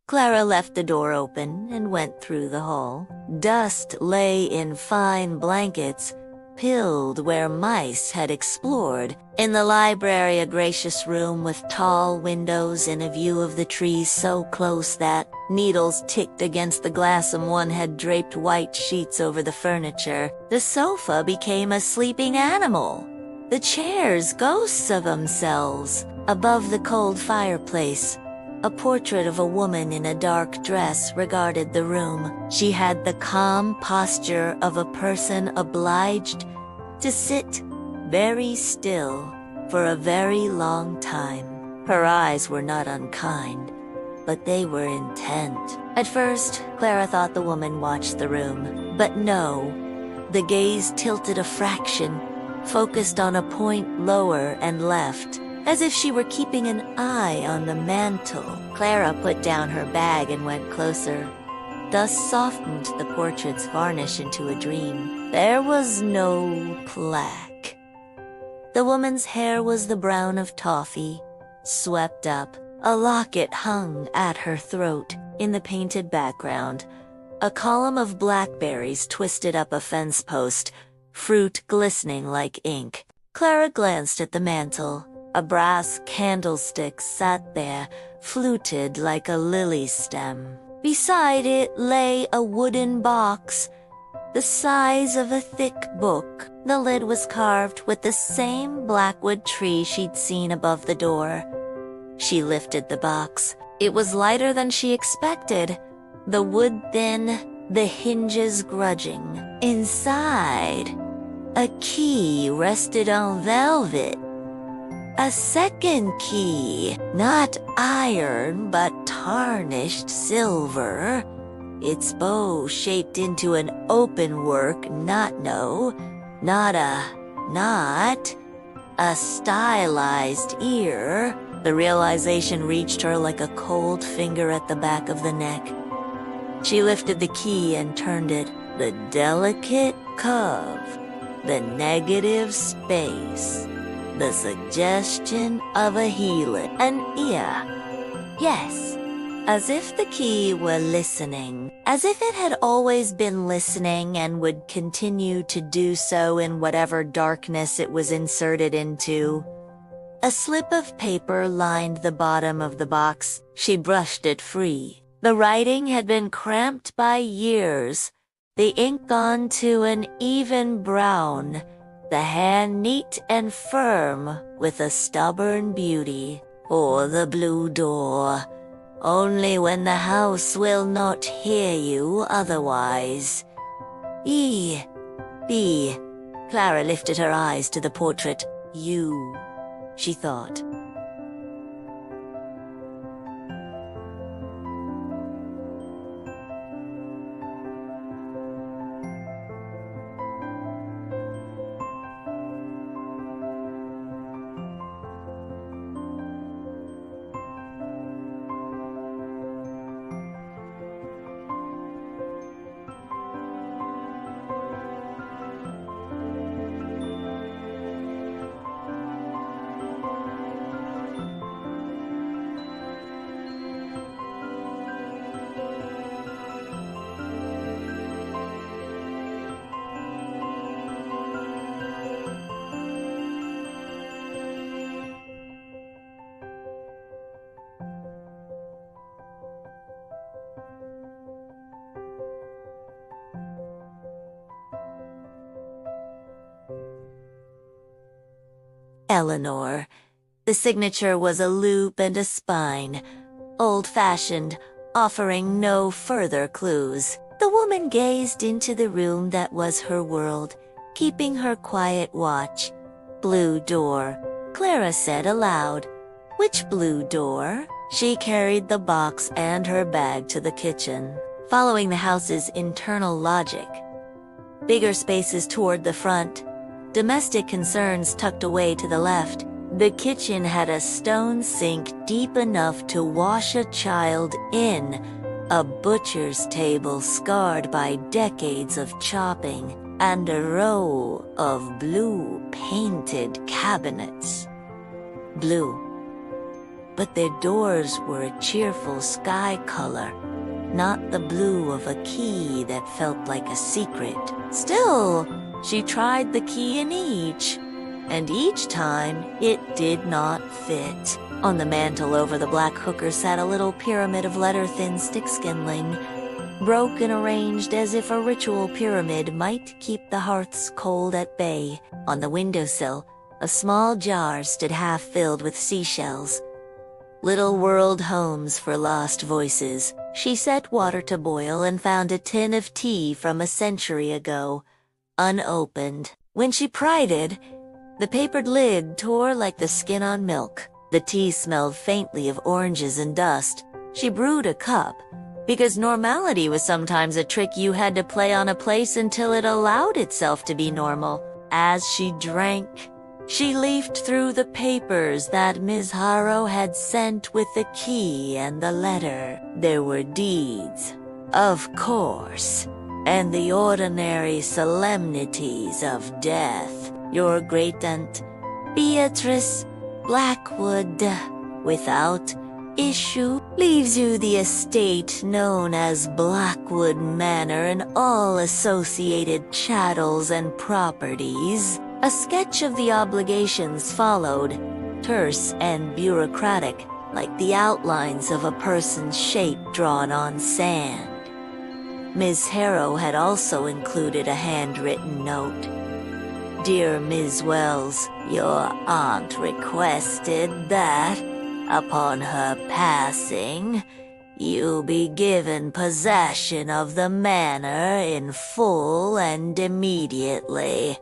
Clara left the door open and went through the hall. Dust lay in fine blankets, pilled where mice had explored. In the library, a gracious room with tall windows and a view of the trees so close that needles ticked against the glass, and one had draped white sheets over the furniture. The sofa became a sleeping animal, the chairs ghosts of themselves. Above the cold fireplace, a portrait of a woman in a dark dress regarded the room. She had the calm posture of a person obliged to sit very still for a very long time. Her eyes were not unkind, but they were intent. At first, Clara thought the woman watched the room, but no. The gaze tilted a fraction, focused on a point lower and left, as if she were keeping an eye on the mantel. Clara put down her bag and went closer, thus softened the portrait's varnish into a dream. There was no plaque. The woman's hair was the brown of toffee, swept up. A locket hung at her throat. In the painted background, a column of blackberries twisted up a fence post, fruit glistening like ink. Clara glanced at the mantel. A brass candlestick sat there, fluted like a lily stem. Beside it lay a wooden box, the size of a thick book. The lid was carved with the same blackwood tree she'd seen above the door. She lifted the box. It was lighter than she expected, the wood thin, the hinges grudging. Inside, a key rested on velvet. A second key, not iron but tarnished silver, its bow shaped into an open-work knot, not a stylized ear. The realization reached her like a cold finger at the back of the neck. She lifted the key and turned it. The delicate curve, the negative space, the suggestion of a helix, an ear. Yes, as if the key were listening, as if it had always been listening and would continue to do so in whatever darkness it was inserted into. A slip of paper lined the bottom of the box. She brushed it free. The writing had been cramped by years, the ink gone to an even brown, the hand neat and firm with a stubborn beauty. For the blue door, only when the house will not hear you otherwise. E. B. Clara lifted her eyes to the portrait. You, she thought. Eleanor. The signature was a loop and a spine, old-fashioned, offering no further clues. The woman gazed into the room that was her world, keeping her quiet watch. Blue door, Clara said aloud. Which blue door? She carried the box and her bag to the kitchen, following the house's internal logic. Bigger spaces toward the front, domestic concerns tucked away to the left. The kitchen had a stone sink deep enough to wash a child in, a butcher's table scarred by decades of chopping, and a row of blue painted cabinets. Blue. but their doors were a cheerful sky color, not the blue of a key that felt like a secret. Still, she tried the key in each, and each time it did not fit. On the mantel over the black hooker sat a little pyramid of letter-thin stick-skindling, broken arranged as if a ritual pyramid might keep the hearths cold at bay. On the windowsill, a small jar stood half-filled with seashells. Little world homes for lost voices. She set water to boil and found a tin of tea from a century ago, unopened. When she pried it, the papered lid tore like the skin on milk. The tea smelled faintly of oranges and dust. She brewed a cup, because normality was sometimes a trick you had to play on a place until it allowed itself to be normal. As she drank, she leafed through the papers that Miss Harrow had sent with the key and the letter. There were deeds, of course, and the ordinary solemnities of death. Your great-aunt, Beatrice Blackwood, without issue, leaves you the estate known as Blackwood Manor and all associated chattels and properties. A sketch of the obligations followed, terse and bureaucratic, like the outlines of a person's shape drawn on sand. Miss Harrow had also included a handwritten note. Dear Miss Wells, your aunt requested that, upon her passing, you be given possession of the manor in full and immediately.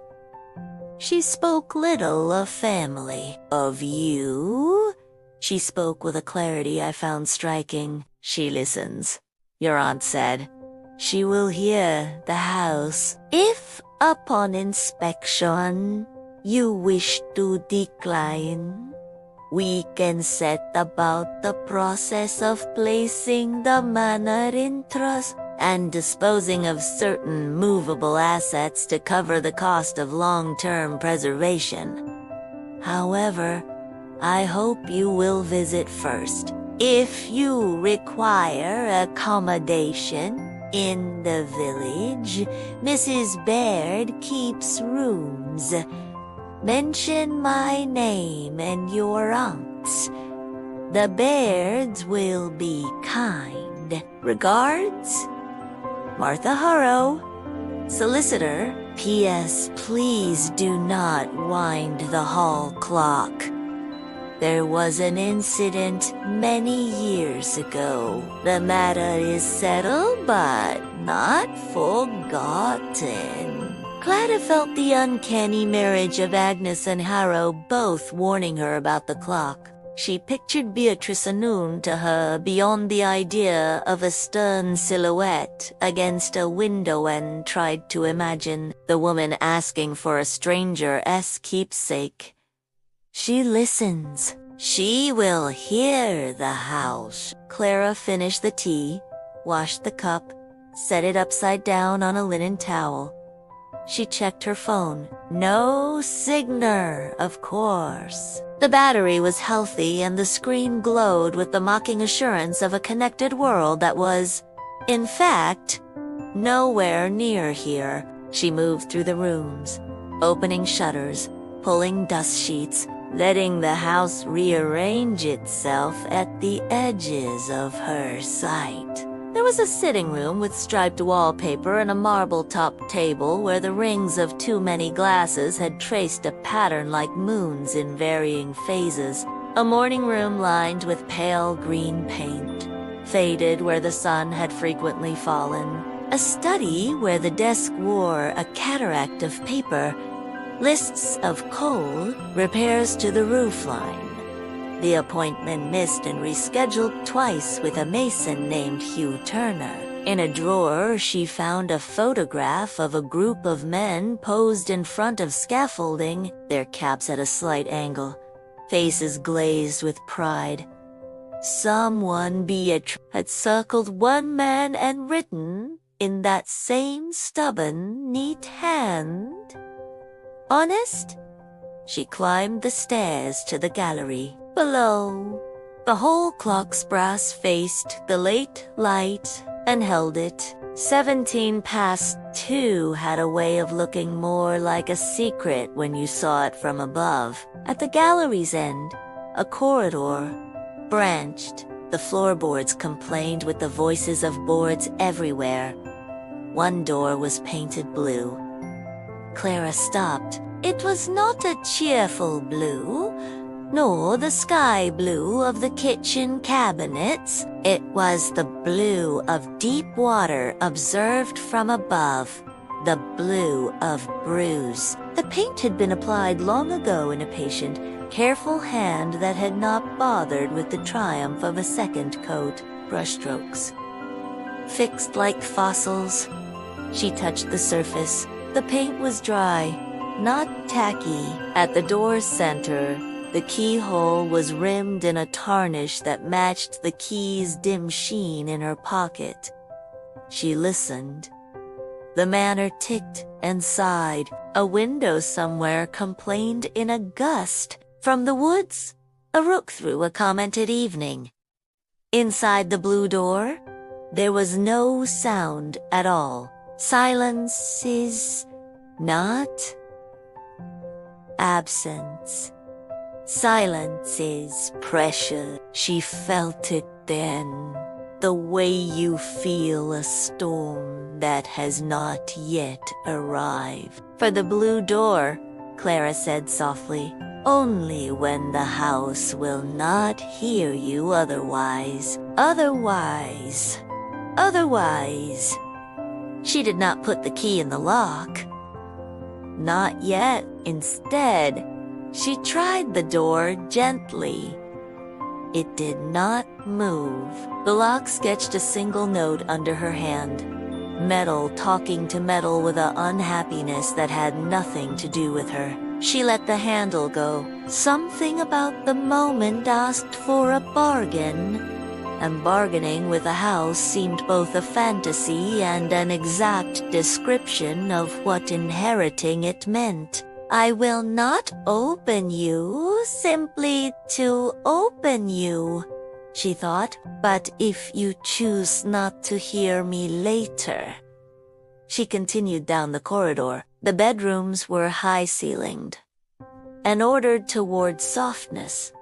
She spoke little of family. Of you? She spoke with a clarity I found striking. She listens, your aunt said. She will hear the house. If, upon inspection, you wish to decline, we can set about the process of placing the manor in trust and disposing of certain movable assets to cover the cost of long-term preservation. However, I hope you will visit first. If you require accommodation in the village, Mrs. Baird keeps rooms. Mention my name and your aunt's. The Bairds will be kind. Regards, Martha Harrow, solicitor. P.S. Please do not wind the hall clock. There was an incident many years ago. The matter is settled, but not forgotten. Clara felt the uncanny marriage of Agnes and Harrow both warning her about the clock. She pictured Beatrice anew to her beyond the idea of a stern silhouette against a window and tried to imagine the woman asking for a stranger's keepsake. She listens. She will hear the house. Clara finished the tea, washed the cup, set it upside down on a linen towel. She checked her phone. No signal, of course. The battery was healthy and the screen glowed with the mocking assurance of a connected world that was, in fact, nowhere near here. She moved through the rooms, opening shutters, pulling dust sheets, letting the house rearrange itself at the edges of her sight. There was a sitting room with striped wallpaper and a marble-topped table where the rings of too many glasses had traced a pattern like moons in varying phases. A morning room lined with pale green paint, faded where the sun had frequently fallen. A study where the desk wore a cataract of paper, lists of coal, repairs to the roofline. The appointment missed and rescheduled twice with a mason named Hugh Turner. In a drawer, she found a photograph of a group of men posed in front of scaffolding, their caps at a slight angle, faces glazed with pride. Someone Beatrice had circled one man and written, in that same stubborn, neat hand, "Honest?" She climbed the stairs to the gallery. Below, The whole clock's brass faced the late light and held it. 2:17 had a way of looking more like a secret when you saw it from above. At the gallery's end, a corridor branched. The floorboards complained with the voices of boards everywhere. One door was painted blue. Clara stopped. It was not a cheerful blue, nor the sky blue of the kitchen cabinets. It was the blue of deep water observed from above, the blue of bruise. The paint had been applied long ago in a patient, careful hand that had not bothered with the triumph of a second coat. Brushstrokes, fixed like fossils. She touched the surface. The paint was dry, not tacky. At the door's center, the keyhole was rimmed in a tarnish that matched the key's dim sheen in her pocket. She listened. The manor ticked and sighed. A window somewhere complained in a gust. From the woods, a rook threw a commented evening. Inside the blue door, there was no sound at all. Silence is not absence. Silence is pressure. She felt it then, the way you feel a storm that has not yet arrived. For the blue door, Clara said softly, only when the house will not hear you otherwise. Otherwise. She did not put the key in the lock. Not yet. Instead, she tried the door gently. It did not move. The lock sketched a single note under her hand. Metal talking to metal with an unhappiness that had nothing to do with her. She let the handle go. Something about the moment asked for a bargain, and bargaining with a house seemed both a fantasy and an exact description of what inheriting it meant. I will not open you simply to open you, she thought, but if you choose not to hear me later. She continued down the corridor. The bedrooms were high-ceilinged and ordered toward softness.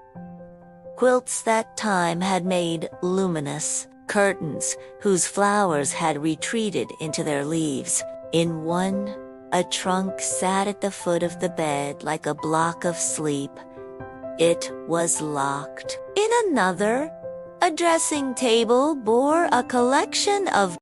Quilts that time had made luminous, curtains whose flowers had retreated into their leaves. In one, a trunk sat at the foot of the bed like a block of sleep. It was locked. In another, a dressing table bore a collection of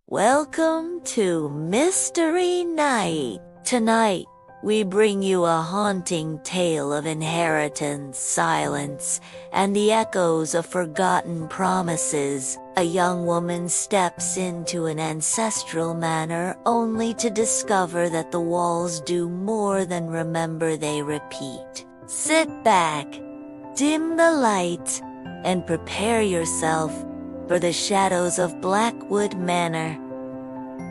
Welcome to Mystery Night. Tonight, we bring you a haunting tale of inheritance, silence, and the echoes of forgotten promises. A young woman steps into an ancestral manor only to discover that the walls do more than remember, they repeat. Sit back, dim the light, and prepare yourself for the shadows of Blackwood Manor.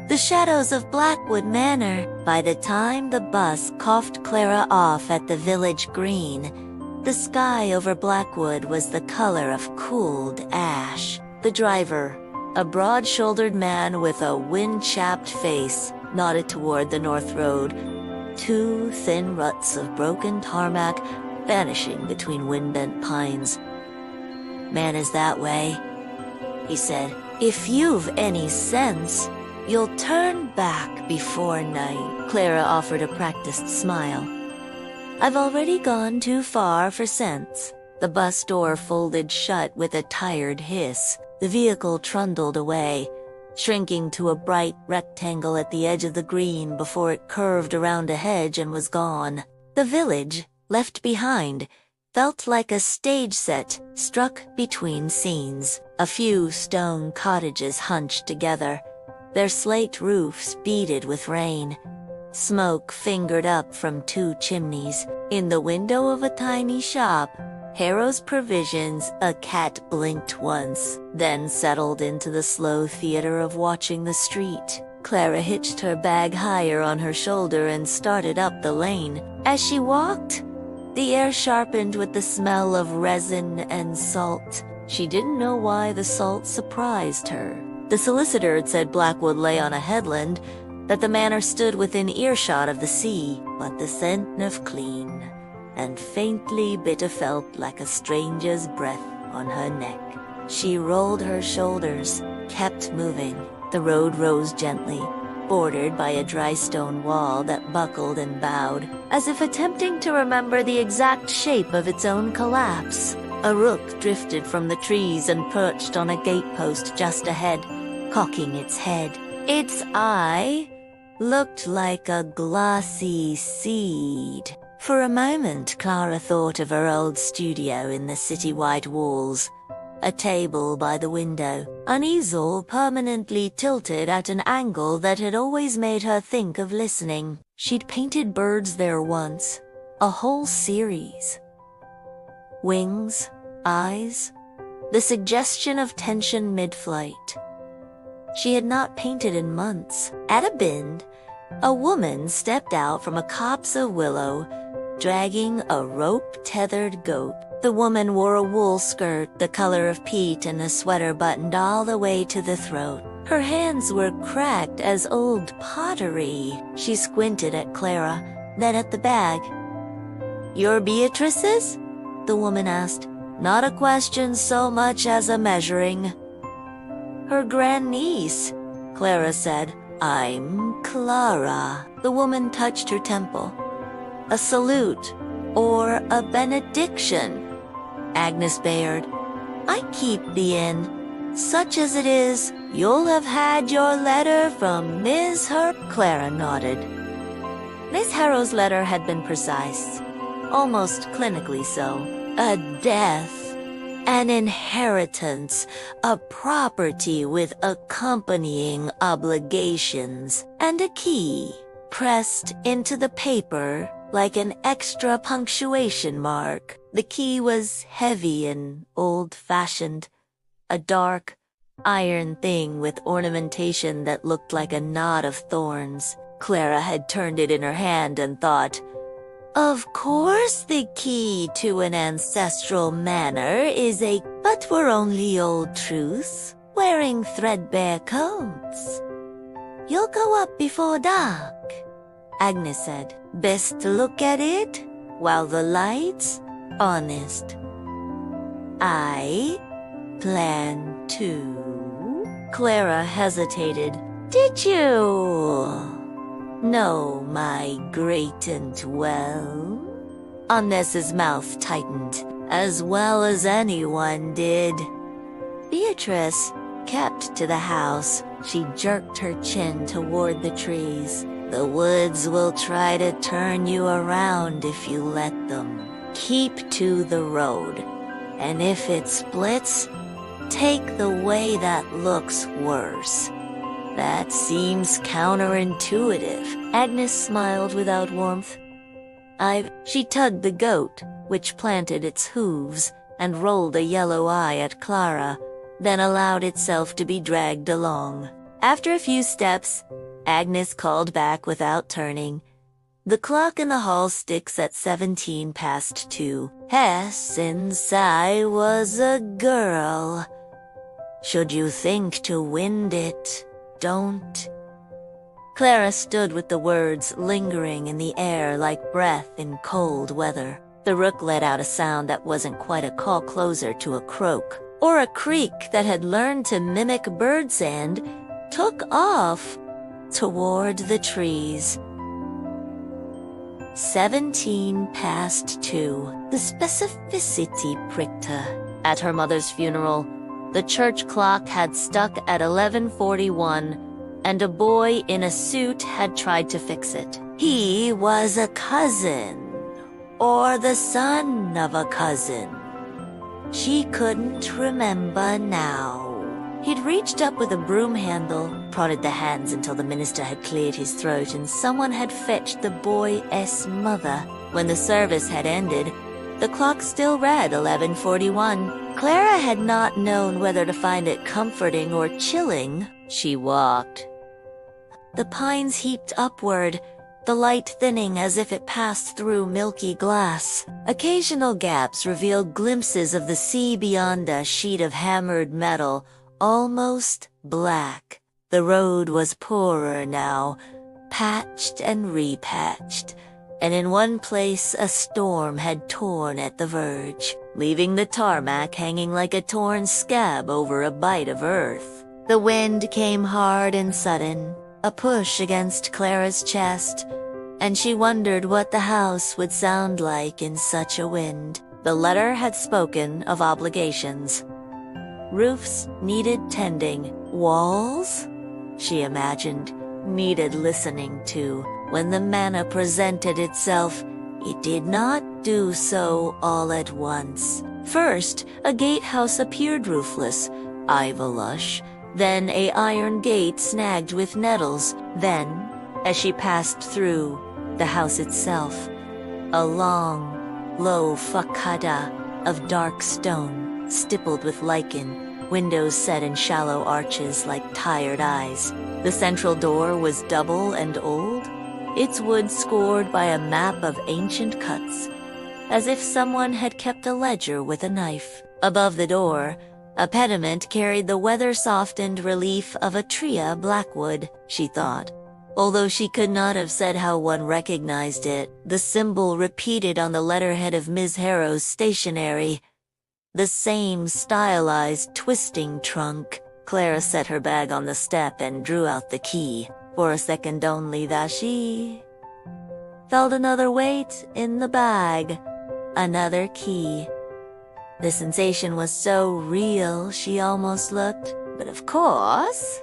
The shadows of Blackwood Manor. By the time the bus coughed Clara off at the village green, the sky over Blackwood was the color of cooled ash. The driver, a broad-shouldered man with a wind-chapped face, nodded toward the North Road. Two thin ruts of broken tarmac vanishing between wind-bent pines. Man is that way, he said. If you've any sense, you'll turn back before night. Clara offered a practiced smile. I've already gone too far for sense. The bus door folded shut with a tired hiss. The vehicle trundled away, shrinking to a bright rectangle at the edge of the green before it curved around a hedge and was gone. The village, left behind, felt like a stage set struck between scenes. A few stone cottages hunched together, their slate roofs beaded with rain. Smoke fingered up from two chimneys. In the window of a tiny shop, Harrow's Provisions, a cat blinked once, then settled into the slow theater of watching the street. Clara hitched her bag higher on her shoulder and started up the lane. As she walked, The air sharpened with the smell of resin and salt. She didn't know why the salt surprised her. The solicitor had said Blackwood lay on a headland, that the manor stood within earshot of the sea, but the scent of clean, and faintly bitter felt like a stranger's breath on her neck. She rolled her shoulders, kept moving. The road rose gently, bordered by a dry stone wall that buckled and bowed, as if attempting to remember the exact shape of its own collapse. A rook drifted from the trees and perched on a gatepost just ahead, cocking its head. Its eye looked like a glossy seed. For a moment, Clara thought of her old studio in the city-white walls. A table by the window, an easel permanently tilted at an angle that had always made her think of listening. She'd painted birds there once, a whole series. Wings, eyes, the suggestion of tension mid-flight. She had not painted in months. At a bend, a woman stepped out from a copse of willow, dragging a rope-tethered goat. The woman wore a wool skirt the color of peat and a sweater buttoned all the way to the throat. Her hands were cracked as old pottery. She squinted at Clara, then at the bag. "You're Beatrice's?" the woman asked. "Not a question so much as a measuring." "Her grandniece," Clara said. "I'm Clara." The woman touched her temple. "A salute, or a benediction?" Agnes bared. "I keep the inn. Such as it is, you'll have had your letter from Miss Clara nodded. Miss Harrow's letter had been precise, almost clinically so. A death, an inheritance, a property with accompanying obligations, and a key pressed into the paper like an extra punctuation mark. The key was heavy and old-fashioned, a dark, iron thing with ornamentation that looked like a knot of thorns. Clara had turned it in her hand and thought, "Of course the key to an ancestral manor is a—" but we're only old truths, wearing threadbare coats. "You'll go up before dark," Agnes said. "Best to look at it while the lights honest. I plan to." Clara hesitated. "Did you know my great-aunt well?" Agnes's mouth tightened, "As well as anyone did." Beatrice kept to the house. She jerked her chin toward the trees. "The woods will try to turn you around if you let them. Keep to the road, and if it splits, take the way that looks worse." "That seems counterintuitive." Agnes smiled without warmth. She tugged the goat, which planted its hooves and rolled a yellow eye at Clara, then allowed itself to be dragged along. After a few steps, Agnes called back without turning. "The clock in the hall sticks at 2:17. Since I was a girl. Should you think to wind it, don't." Clara stood with the words lingering in the air like breath in cold weather. The rook let out a sound that wasn't quite a call closer to a croak, or a creak that had learned to mimic bird sand, took off toward the trees. 2:17. The specificity pricked her. At her mother's funeral, the church clock had stuck at 11:41, and a boy in a suit had tried to fix it. He was a cousin, or the son of a cousin. She couldn't remember now. He'd reached up with a broom handle, prodded the hands until the minister had cleared his throat and someone had fetched the boy's mother. When the service had ended, the clock still read 11:41. Clara had not known whether to find it comforting or chilling. She walked. The pines heaped upward, the light thinning as if it passed through milky glass. Occasional gaps revealed glimpses of the sea beyond a sheet of hammered metal, almost black. The road was poorer now, patched and repatched, and in one place a storm had torn at the verge, leaving the tarmac hanging like a torn scab over a bite of earth. The wind came hard and sudden, a push against Clara's chest, and she wondered what the house would sound like in such a wind. The letter had spoken of obligations. Roofs needed tending. Walls, she imagined, needed listening to. When the manna presented itself, it did not do so all at once. First, a gatehouse appeared roofless, ivy-lush, then a iron gate snagged with nettles. Then, as she passed through, the house itself, a long, low facada of dark stone, stippled with lichen, windows set in shallow arches like tired eyes. The central door was double and old, its wood scored by a map of ancient cuts, as if someone had kept a ledger with a knife. Above the door, a pediment carried the weather-softened relief of a tria Blackwood, she thought. Although she could not have said how one recognized it, the symbol repeated on the letterhead of Miss Harrow's stationery. The same stylized twisting trunk. Clara set her bag on the step and drew out the key. For a second only that she felt another weight in the bag, another key. The sensation was so real she almost looked, but of course,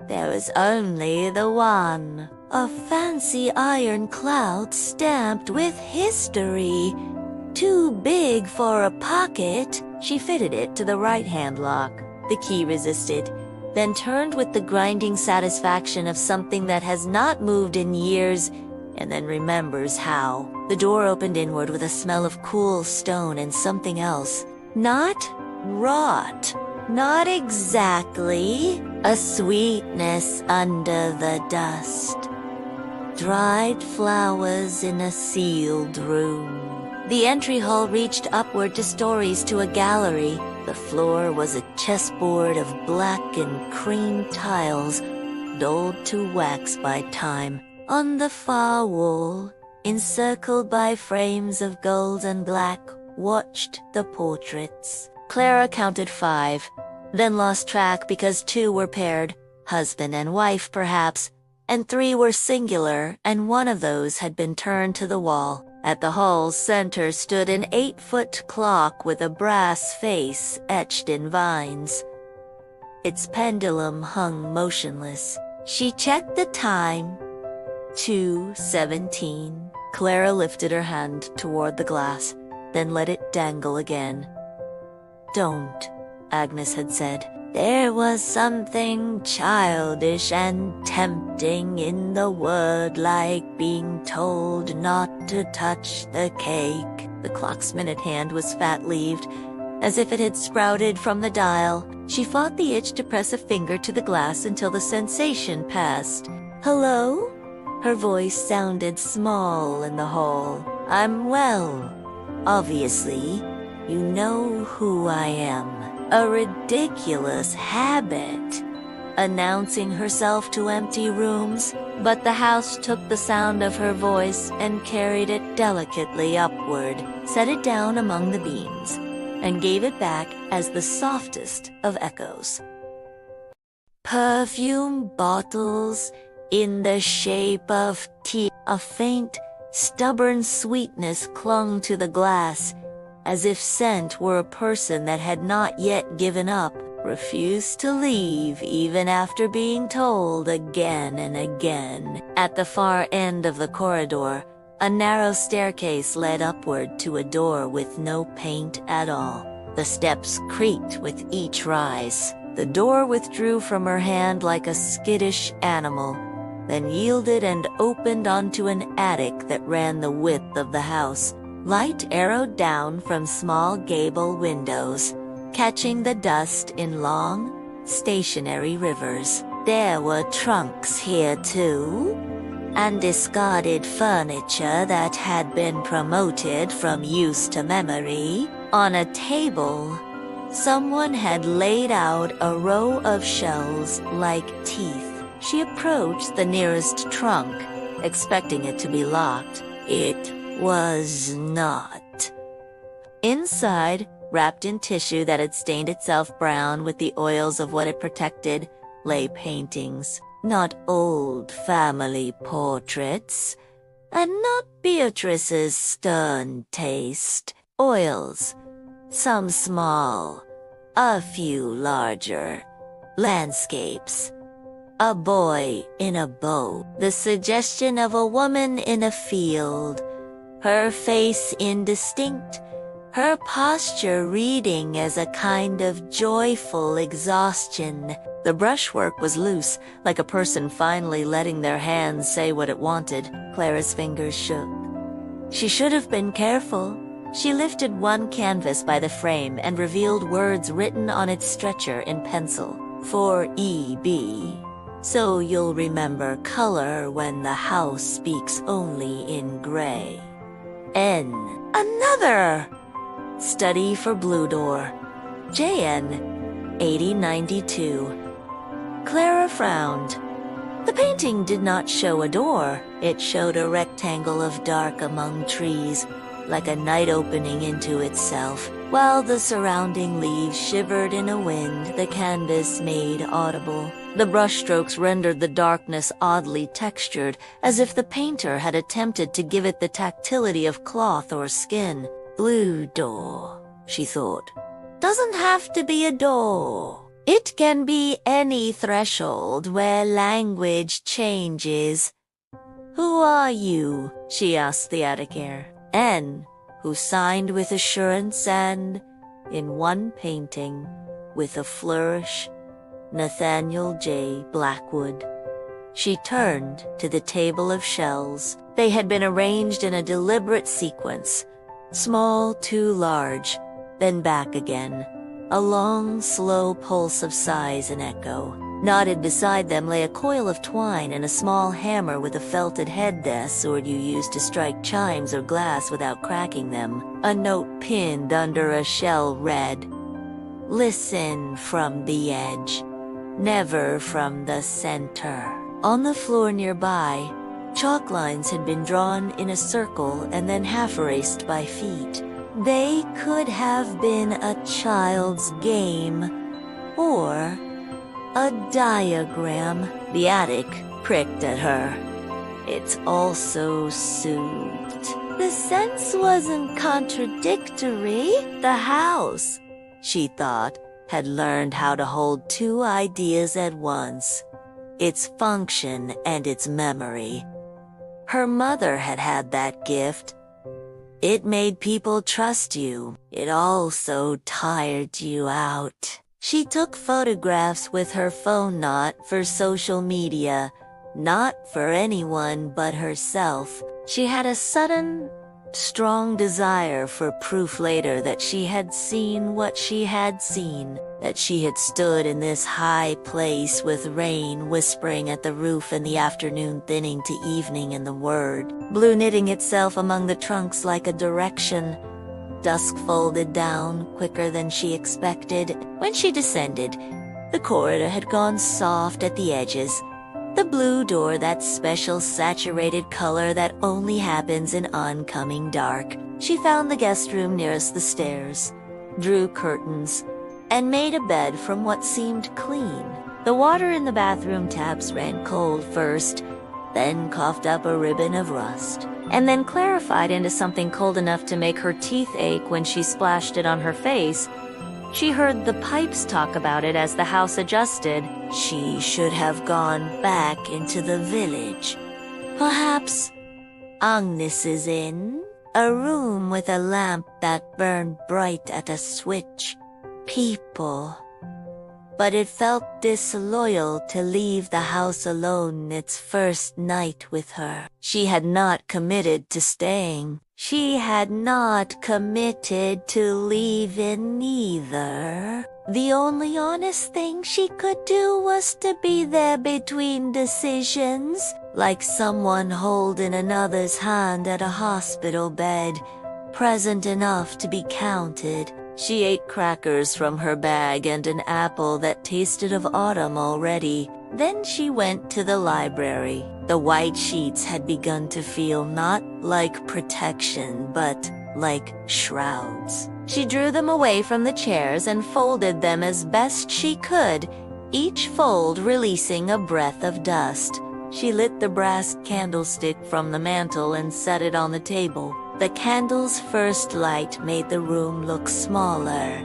there was only the one. A fancy iron cloud stamped with history. Too big for a pocket. She fitted it to the right-hand lock. The key resisted, then turned with the grinding satisfaction of something that has not moved in years and then remembers how. The door opened inward with a smell of cool stone and something else. Not rot. Not exactly. A sweetness under the dust. Dried flowers in a sealed room. The entry hall reached upward 2 stories to a gallery. The floor was a chessboard of black and cream tiles, dulled to wax by time. On the far wall, encircled by frames of gold and black, watched the portraits. Clara counted 5, then lost track because 2 were paired, husband and wife perhaps, and 3 were singular, and one of those had been turned to the wall. At the hall's center stood an 8-foot clock with a brass face etched in vines. Its pendulum hung motionless. She checked the time. 2:17. Clara lifted her hand toward the glass, then let it dangle again. "Don't," Agnes had said. There was something childish and tempting in the word, like being told not to touch the cake. The clock's minute hand was fat-leaved, as if it had sprouted from the dial. She fought the itch to press a finger to the glass until the sensation passed. "Hello?" Her voice sounded small in the hall. "I'm well. Obviously, you know who I am." A ridiculous habit, announcing herself to empty rooms, but the house took the sound of her voice and carried it delicately upward, set it down among the beams, and gave it back as the softest of echoes. Perfume bottles in the shape of tea. A faint, stubborn sweetness clung to the glass, as if scent were a person that had not yet given up, refused to leave even after being told again and again. At the far end of the corridor, a narrow staircase led upward to a door with no paint at all. The steps creaked with each rise. The door withdrew from her hand like a skittish animal, then yielded and opened onto an attic that ran the width of the house. Light arrowed down from small gable windows, catching the dust in long, stationary rivers. There were trunks here too. and discarded furniture that had been promoted from use to memory. On a table, someone had laid out a row of shells like teeth. She approached the nearest trunk, expecting it to be locked. It was not. Inside, wrapped in tissue that had stained itself brown with the oils of what it protected, lay paintings. Not old family portraits, and not Beatrice's stern taste. Oils, some small, a few larger. Landscapes. A boy in a boat. The suggestion of a woman in a field. Her face indistinct. Her posture reading as a kind of joyful exhaustion. The brushwork was loose, like a person finally letting their hands say what it wanted. Clara's fingers shook. She should have been careful. She lifted one canvas by the frame and revealed words written on its stretcher in pencil. For E.B. So you'll remember color when the house speaks only in gray. N. Another! Study for Blue Door. J.N. 8092. Clara frowned. The painting did not show a door. It showed a rectangle of dark among trees, like a night opening into itself. While the surrounding leaves shivered in a wind, the canvas made audible. The brushstrokes rendered the darkness oddly textured, as if the painter had attempted to give it the tactility of cloth or skin. Blue door, she thought. Doesn't have to be a door. It can be any threshold where language changes. Who are you? She asked the attic air. N, who signed with assurance and, in one painting, with a flourish, Nathaniel J. Blackwood. She turned to the table of shells. They had been arranged in a deliberate sequence, small to large, then back again. A long, slow pulse of sighs and echo. Knotted beside them lay a coil of twine and a small hammer with a felted head, the sort you use to strike chimes or glass without cracking them. A note pinned under a shell read, "Listen from the edge, never from the center." On the floor nearby, chalk lines had been drawn in a circle and then half erased by feet. They could have been a child's game, or a diagram. The attic pricked at her. It's also soothed. The sense wasn't contradictory. The house, she thought, had learned how to hold two ideas at once. Its function and its memory. Her mother had had that gift. It made people trust you. It also tired you out. She took photographs with her phone, not for social media, not for anyone but herself. She had a sudden, strong desire for proof later that she had seen what she had seen, that she had stood in this high place with rain whispering at the roof and the afternoon thinning to evening in the word, blue knitting itself among the trunks like a direction. Dusk folded down quicker than she expected. When she descended, the corridor had gone soft at the edges. The blue door, that special saturated color that only happens in oncoming dark. She found the guest room nearest the stairs, drew curtains, and made a bed from what seemed clean. The water in the bathroom taps ran cold first, then coughed up a ribbon of rust, and then clarified into something cold enough to make her teeth ache when she splashed it on her face. She heard the pipes talk about it as the house adjusted. She should have gone back into the village. Perhaps Agnes's inn? A room with a lamp that burned bright at a switch. People. But it felt disloyal to leave the house alone its first night with her. She had not committed to staying. She had not committed to leaving either. The only honest thing she could do was to be there between decisions, like someone holding another's hand at a hospital bed, present enough to be counted. She ate crackers from her bag and an apple that tasted of autumn already. Then she went to the library. The white sheets had begun to feel not like protection, but like shrouds. She drew them away from the chairs and folded them as best she could, each fold releasing a breath of dust. She lit the brass candlestick from the mantel and set it on the table. The candle's first light made the room look smaller,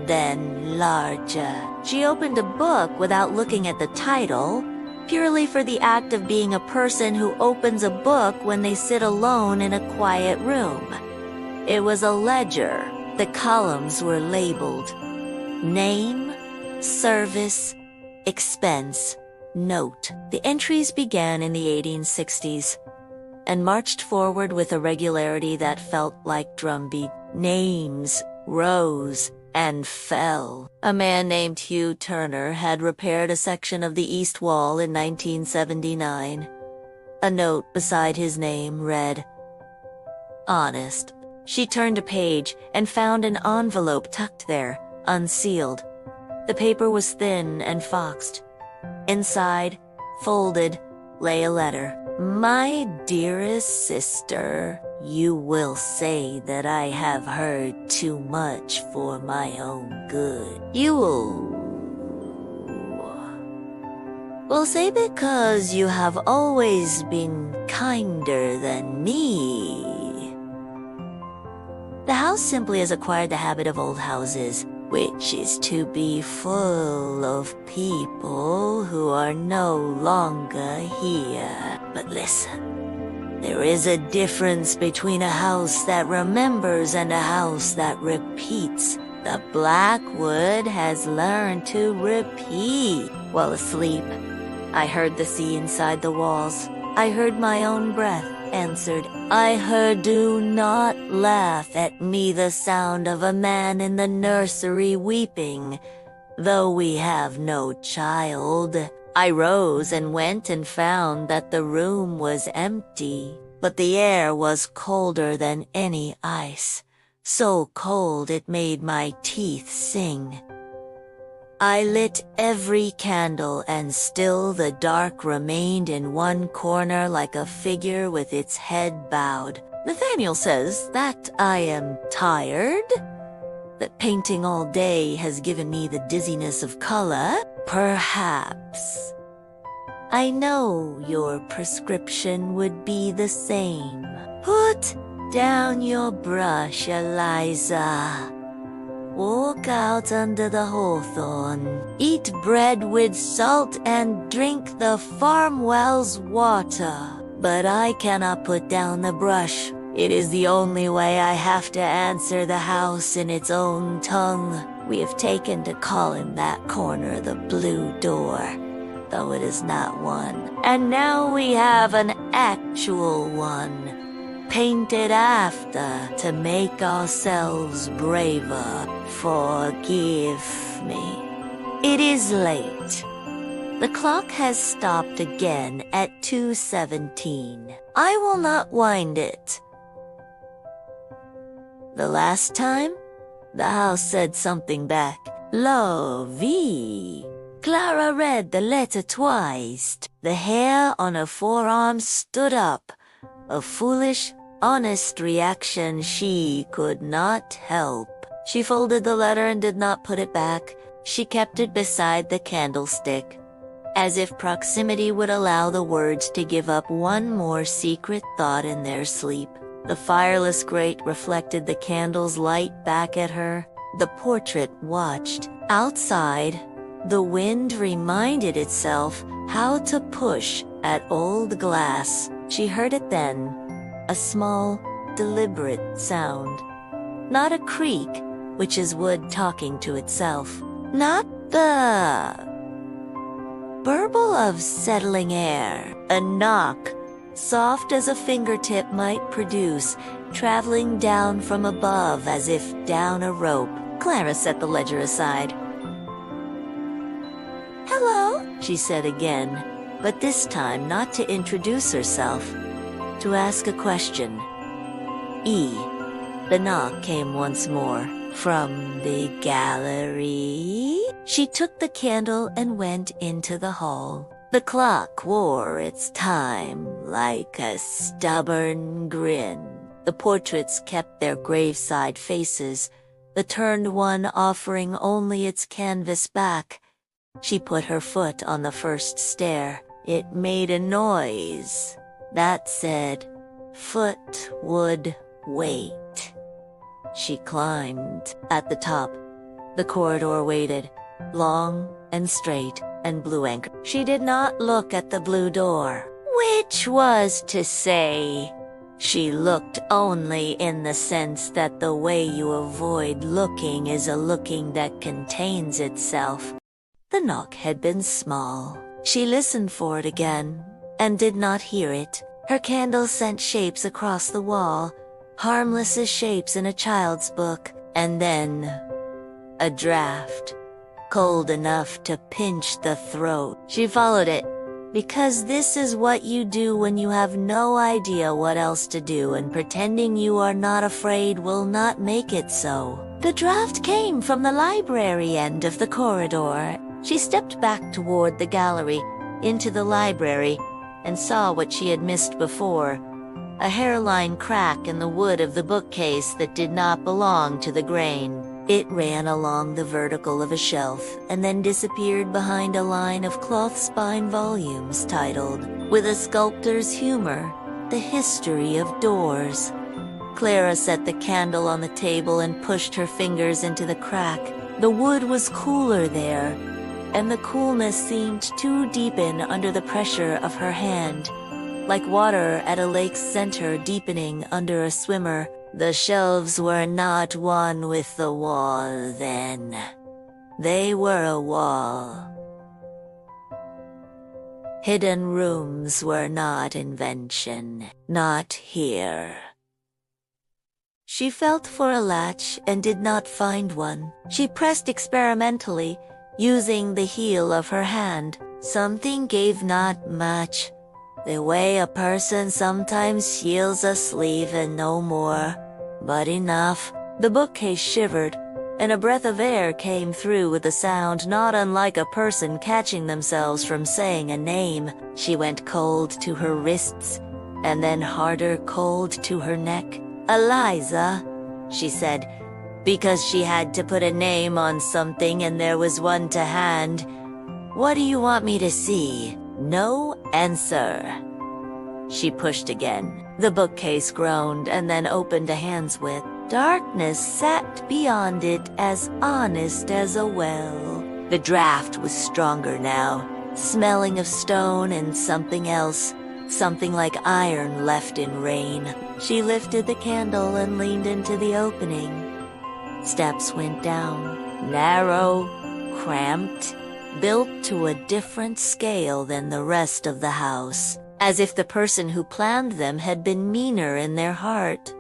then larger. She opened a book without looking at the title, purely for the act of being a person who opens a book when they sit alone in a quiet room. It was a ledger. The columns were labeled name, service, expense, note. The entries began in the 1860s and marched forward with a regularity that felt like drumbeat. Names rose and fell. A man named Hugh Turner had repaired a section of the east wall in 1979. A note beside his name read, "Honest." She turned a page and found an envelope tucked there, unsealed. The paper was thin and foxed. Inside, folded, lay a letter. "My dearest sister, you will say that I have heard too much for my own good. You will say because you have always been kinder than me. The house simply has acquired the habit of old houses, which is to be full of people who are no longer here. But listen, there is a difference between a house that remembers and a house that repeats. The Blackwood has learned to repeat." While asleep, I heard the sea inside the walls. I heard my own breath answered. I heard, "Do not laugh at me," the sound of a man in the nursery weeping, "though we have no child." I rose and went and found that the room was empty, but the air was colder than any ice, so cold it made my teeth sing. I lit every candle, and still the dark remained in one corner like a figure with its head bowed. Nathaniel says that I am tired, that painting all day has given me the dizziness of color. Perhaps. I know your prescription would be the same. Put down your brush, Eliza. Walk out under the hawthorn. Eat bread with salt and drink the farm well's water. But I cannot put down the brush. It is the only way I have to answer the house in its own tongue. We have taken to calling that corner the Blue Door, though it is not one. And now we have an actual one, painted after to make ourselves braver. Forgive me. It is late. The clock has stopped again at 2:17. I will not wind it. The last time, the house said something back. La vie. Clara read the letter twice. The hair on her forearm stood up. A foolish, honest reaction she could not help. She folded the letter and did not put it back. She kept it beside the candlestick, as if proximity would allow the words to give up one more secret thought in their sleep. The fireless grate reflected the candle's light back at her. The portrait watched. Outside, the wind reminded itself how to push at old glass. She heard it then, a small, deliberate sound. Not a creak, which is wood talking to itself. Not the burble of settling air. A knock, soft as a fingertip might produce, traveling down from above as if down a rope. Clara set the ledger aside. she said again, but this time not to introduce herself, to ask a question. E. The knock came once more. From the gallery? She took the candle and went into the hall. The clock wore its time like a stubborn grin. The portraits kept their graveside faces, the turned one offering only its canvas back. She put her foot on the first stair. It made a noise that said, "Foot would wait." She climbed. At the top, the corridor waited, long and straight and blue anchored. She did not look at the blue door, which was to say, she looked only in the sense that the way you avoid looking is a looking that contains itself. The knock had been small. She listened for it again, and did not hear it. Her candle sent shapes across the wall, harmless as shapes in a child's book, and then a draft, cold enough to pinch the throat. She followed it, because this is what you do when you have no idea what else to do, and pretending you are not afraid will not make it so. The draft came from the library end of the corridor. She stepped back toward the gallery, into the library, and saw what she had missed before. A hairline crack in the wood of the bookcase that did not belong to the grain. It ran along the vertical of a shelf and then disappeared behind a line of cloth-spine volumes titled, with a sculptor's humor, The History of Doors. Clara set the candle on the table and pushed her fingers into the crack. The wood was cooler there, and the coolness seemed to deepen under the pressure of her hand, like water at a lake's center deepening under a swimmer. The shelves were not one with the wall then. They were a wall. Hidden rooms were not invention, not here. She felt for a latch and did not find one. She pressed experimentally, using the heel of her hand. Something gave not much. The way a person sometimes heals a sleeve and no more, but enough. The bookcase shivered, and a breath of air came through with a sound not unlike a person catching themselves from saying a name. She went cold to her wrists, and then harder cold to her neck. "Eliza," she said, because she had to put a name on something and there was one to hand. "What do you want me to see?" No answer. She pushed again. The bookcase groaned and then opened a hand's width. Darkness sat beyond it as honest as a well. The draft was stronger now, smelling of stone and something else, something like iron left in rain. She lifted the candle and leaned into the opening. Steps went down, narrow, cramped, built to a different scale than the rest of the house, as if the person who planned them had been meaner in their heart.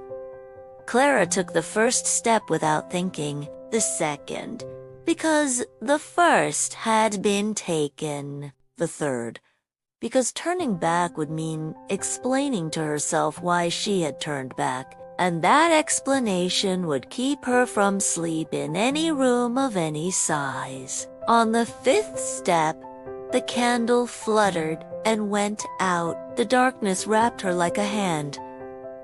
Clara took the first step without thinking, the second, because the first had been taken, the third, because turning back would mean explaining to herself why she had turned back, and that explanation would keep her from sleep in any room of any size. On the fifth step, the candle fluttered and went out. The darkness wrapped her like a hand.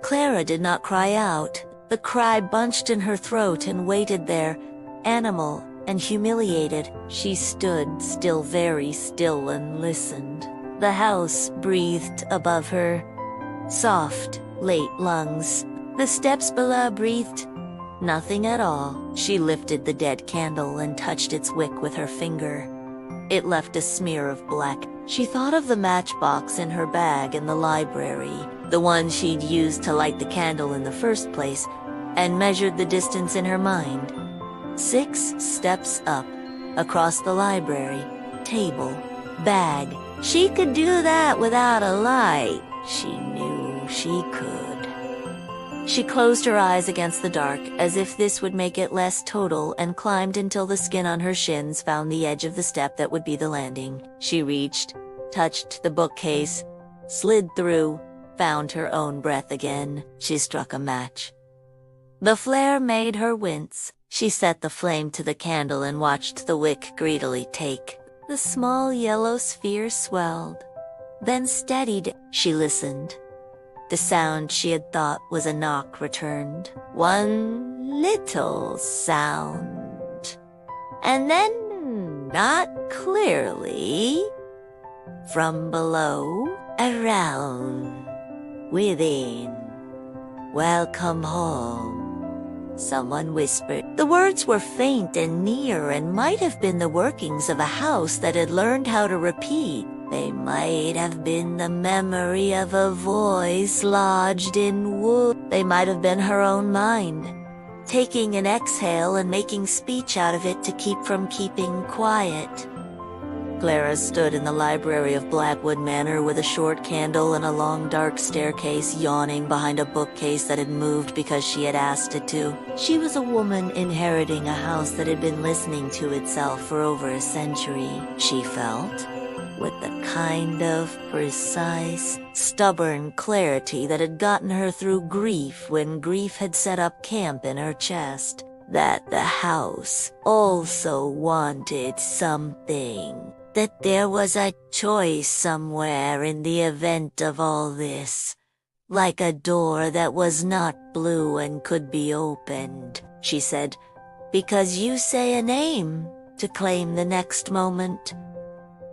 Clara did not cry out. The cry bunched in her throat and waited there, animal and humiliated. She stood still, very still, and listened. The house breathed above her, soft, late lungs. The steps below breathed nothing at all. She lifted the dead candle and touched its wick with her finger. It left a smear of black. She thought of the matchbox in her bag in the library, the one she'd used to light the candle in the first place, and measured the distance in her mind. 6 steps up, across the library, table, bag. She could do that without a light. She knew she could. She closed her eyes against the dark, as if this would make it less total, and climbed until the skin on her shins found the edge of the step that would be the landing. She reached, touched the bookcase, slid through, found her own breath again. She struck a match. The flare made her wince. She set the flame to the candle and watched the wick greedily take. The small yellow sphere swelled, then steadied. She listened. The sound she had thought was a knock returned. One little sound. And then, not clearly, from below, around, within. "Welcome home," someone whispered. The words were faint and near and might have been the workings of a house that had learned how to repeat. They might have been the memory of a voice lodged in wood. They might have been her own mind, taking an exhale and making speech out of it to keep from keeping quiet. Clara stood in the library of Blackwood Manor with a short candle and a long dark staircase yawning behind a bookcase that had moved because she had asked it to. She was a woman inheriting a house that had been listening to itself for over a century, she felt, with the kind of precise, stubborn clarity that had gotten her through grief when grief had set up camp in her chest. That the house also wanted something. That there was a choice somewhere in the event of all this. Like a door that was not blue and could be opened, she said, because you say a name to claim the next moment.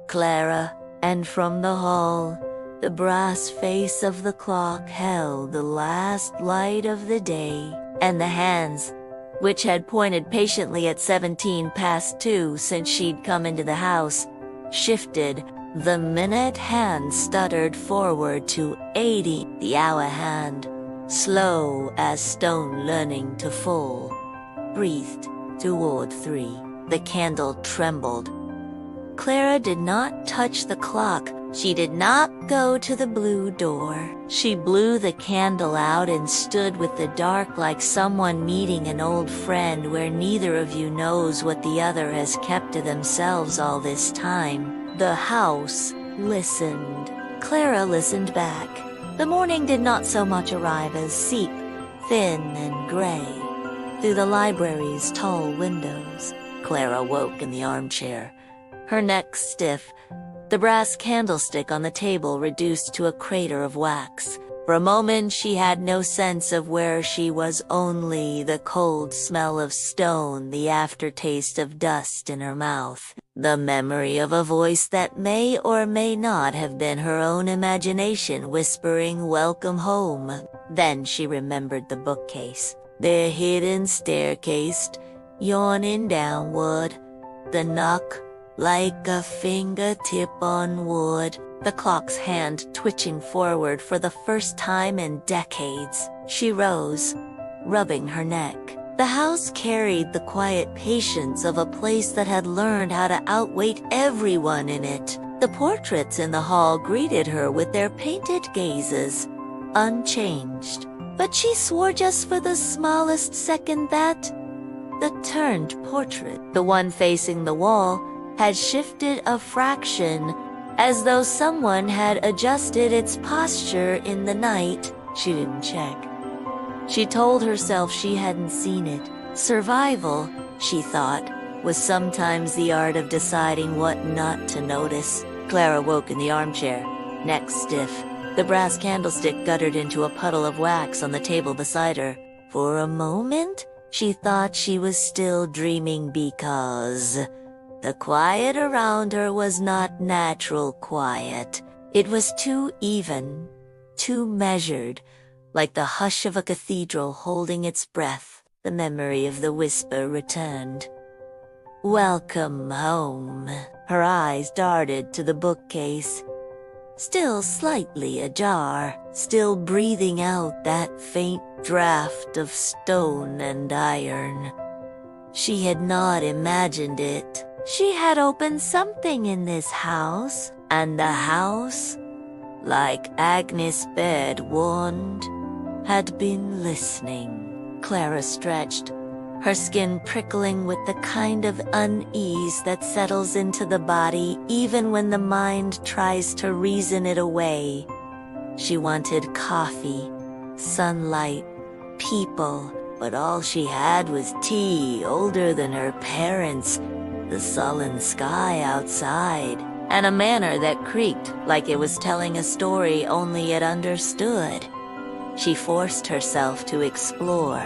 Clara, and from the hall, the brass face of the clock held the last light of the day, and the hands, which had pointed patiently at 2:17 since she'd come into the house, shifted. The minute hand stuttered forward to 80, the hour hand, slow as stone learning to fall, breathed toward 3. The candle trembled. Clara did not touch the clock. She did not go to the blue door. She blew the candle out and stood with the dark like someone meeting an old friend where neither of you knows what the other has kept to themselves all this time. The house listened. Clara listened back. The morning did not so much arrive as seep, thin and gray, through the library's tall windows. Clara woke in the armchair, her neck stiff, the brass candlestick on the table reduced to a crater of wax. For a moment she had no sense of where she was, only the cold smell of stone, the aftertaste of dust in her mouth, the memory of a voice that may or may not have been her own imagination whispering welcome home. Then she remembered the bookcase, the hidden staircase, yawning downward, the knock, like a fingertip on wood, the clock's hand twitching forward for the first time in decades. She rose, rubbing her neck. The house carried the quiet patience of a place that had learned how to outwait everyone in it. The portraits in the hall greeted her with their painted gazes, unchanged. But she swore just for the smallest second that the turned portrait, the one facing the wall, had shifted a fraction, as though someone had adjusted its posture in the night. She didn't check. She told herself she hadn't seen it. Survival, she thought, was sometimes the art of deciding what not to notice. Clara woke in the armchair, neck stiff. The brass candlestick guttered into a puddle of wax on the table beside her. For a moment, she thought she was still dreaming because the quiet around her was not natural quiet. It was too even, too measured, like the hush of a cathedral holding its breath. The memory of the whisper returned. "Welcome home." Her eyes darted to the bookcase, still slightly ajar, still breathing out that faint draft of stone and iron. She had not imagined it. She had opened something in this house, and the house, like Agnes' bed warned, had been listening. Clara stretched, her skin prickling with the kind of unease that settles into the body even when the mind tries to reason it away. She wanted coffee, sunlight, people, but all she had was tea older than her parents, the sullen sky outside, and a manor that creaked like it was telling a story only it understood. She forced herself to explore.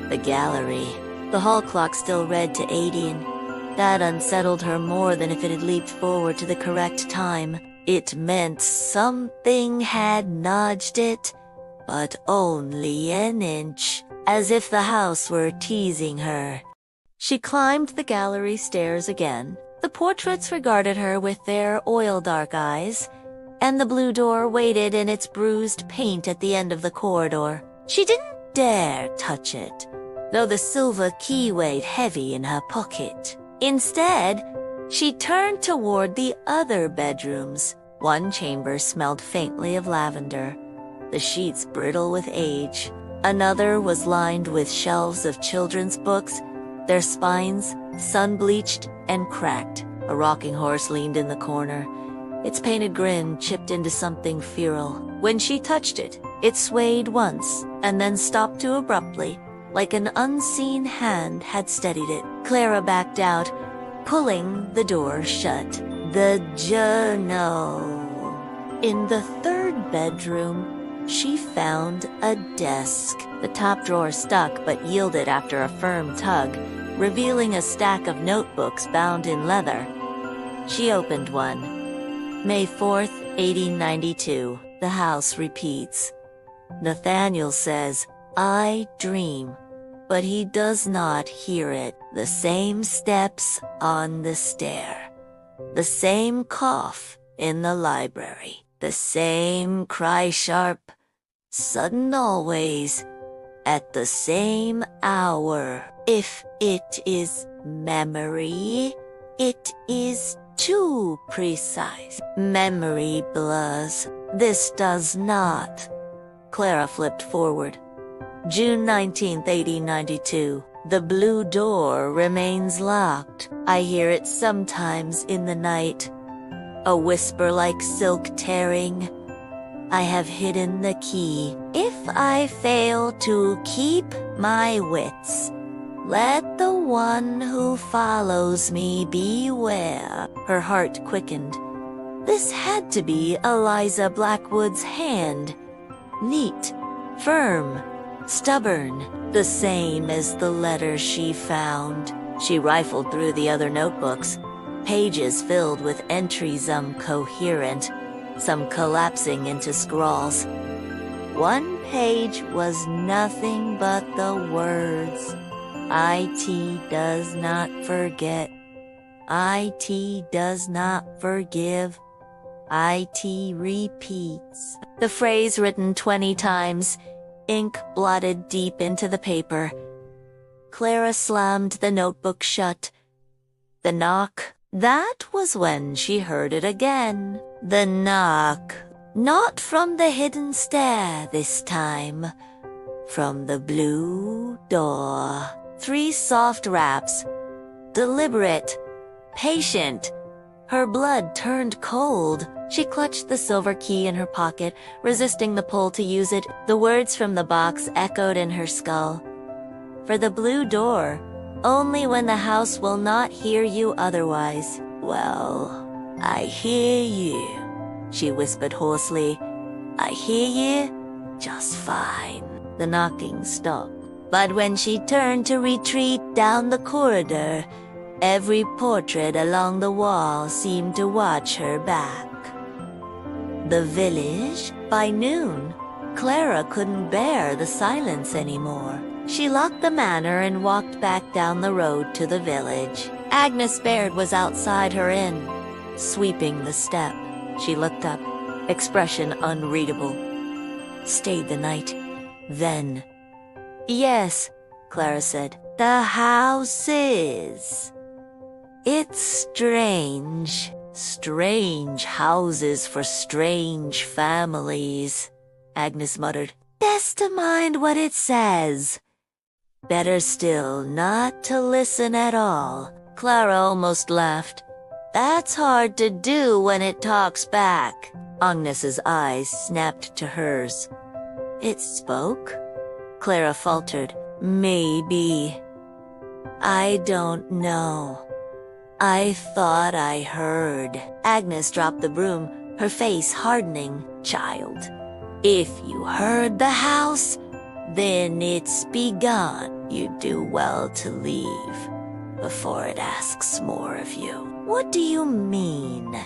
The gallery. The hall clock still read to 18. That unsettled her more than if it had leaped forward to the correct time. It meant something had nudged it, but only an inch, as if the house were teasing her. She climbed the gallery stairs again. The portraits regarded her with their oil-dark eyes, and the blue door waited in its bruised paint at the end of the corridor. She didn't dare touch it, though the silver key weighed heavy in her pocket. Instead, she turned toward the other bedrooms. One chamber smelled faintly of lavender, the sheets brittle with age. Another was lined with shelves of children's books, their spines sun-bleached and cracked. A rocking horse leaned in the corner, its painted grin chipped into something feral. When she touched it, it swayed once and then stopped too abruptly, like an unseen hand had steadied it. Clara backed out, pulling the door shut. The journal. In the third bedroom, she found a desk. The top drawer stuck but yielded after a firm tug, revealing a stack of notebooks bound in leather. She opened one. May 4th, 1892. The house repeats. Nathaniel says, "I dream," but he does not hear it. The same steps on the stair. The same cough in the library. The same cry sharp, sudden always, at the same hour. If it is memory, it is too precise. Memory blurs. This does not. Clara flipped forward. June 19th, 1892. The blue door remains locked. I hear it sometimes in the night. A whisper like silk tearing. I have hidden the key. If I fail to keep my wits, let the one who follows me beware. Her heart quickened. This had to be Eliza Blackwood's hand. Neat, firm, stubborn, the same as the letter she found. She rifled through the other notebooks, pages filled with entries, some coherent, some collapsing into scrawls. One page was nothing but the words, "IT does not forget. IT does not forgive. IT repeats." The phrase written 20 times, ink blotted deep into the paper. Clara slammed the notebook shut. The knock. That was when she heard it again. The knock. Not from the hidden stair this time. From the blue door. 3 soft raps. Deliberate. Patient. Her blood turned cold. She clutched the silver key in her pocket, resisting the pull to use it. The words from the box echoed in her skull. For the blue door. Only when the house will not hear you otherwise. Well, I hear you, she whispered hoarsely. I hear you just fine. The knocking stopped. But when she turned to retreat down the corridor, every portrait along the wall seemed to watch her back. The village? By noon, Clara couldn't bear the silence anymore. She locked the manor and walked back down the road to the village. Agnes Baird was outside her inn, sweeping the step. She looked up, expression unreadable. Stayed the night. Then. Yes, Clara said. The house is. It's strange. Strange houses for strange families, Agnes muttered. Best to mind what it says. Better still not to listen at all. Clara almost laughed. That's hard to do when it talks back. Agnes's eyes snapped to hers. It spoke? Clara faltered. Maybe. I don't know. I thought I heard. Agnes dropped the broom, her face hardening. Child, if you heard the house, then it's begun. You do well to leave before it asks more of you. What do you mean?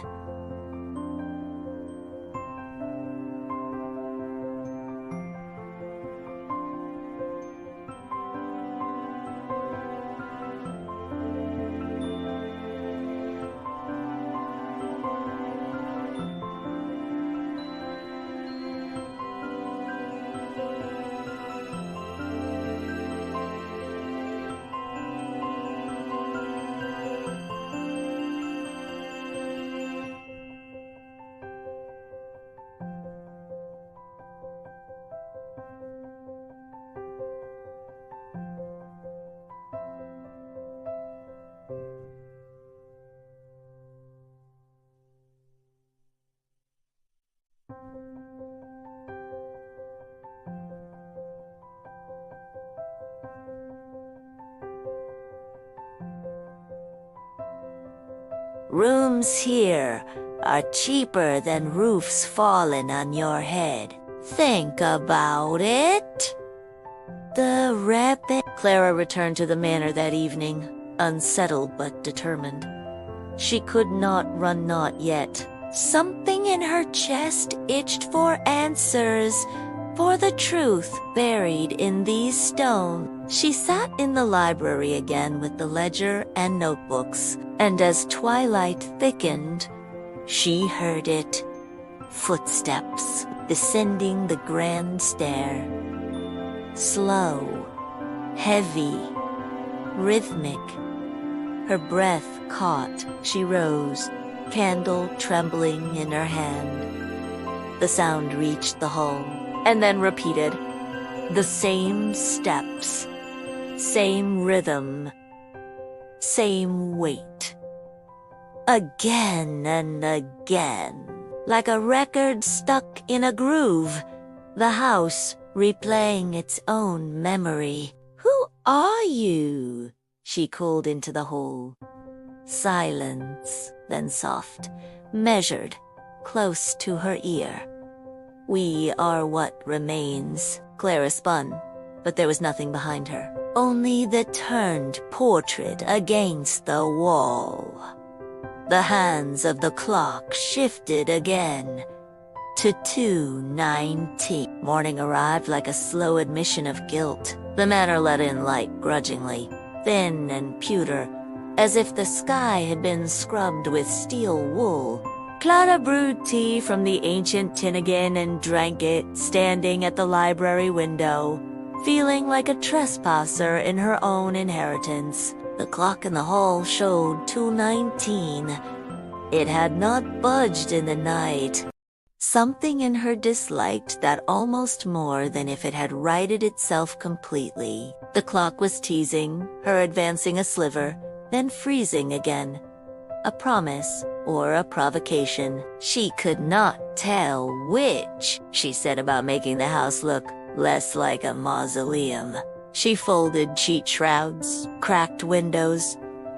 Rooms here are cheaper than roofs falling on your head. Think about it. Clara returned to the manor that evening, unsettled but determined. She could not run not yet. Something in her chest itched for answers, for the truth buried in these stones. She sat in the library again with the ledger and notebooks, and as twilight thickened, she heard it. Footsteps descending the grand stair. Slow, heavy, rhythmic. Her breath caught. She rose, candle trembling in her hand. The sound reached the hall, and then repeated. The same steps, same rhythm, same weight. Again and again, like a record stuck in a groove, the house replaying its own memory. Who are you? She called into the hall. Silence, then soft, measured, close to her ear. We are what remains. Clara spun, but there was nothing behind her. Only the turned portrait against the wall. The hands of the clock shifted again to 2:19. Morning arrived like a slow admission of guilt. The manor let in light grudgingly, thin and pewter, as if the sky had been scrubbed with steel wool. Clara brewed tea from the ancient tin again and drank it, standing at the library window, feeling like a trespasser in her own inheritance. The clock in the hall showed 2:19. It had not budged in the night. Something in her disliked that almost more than if it had righted itself completely. The clock was teasing, her advancing a sliver, then freezing again. A promise or a provocation. She could not tell which. She said about making the house look less like a mausoleum. She folded cheat shrouds, cracked windows,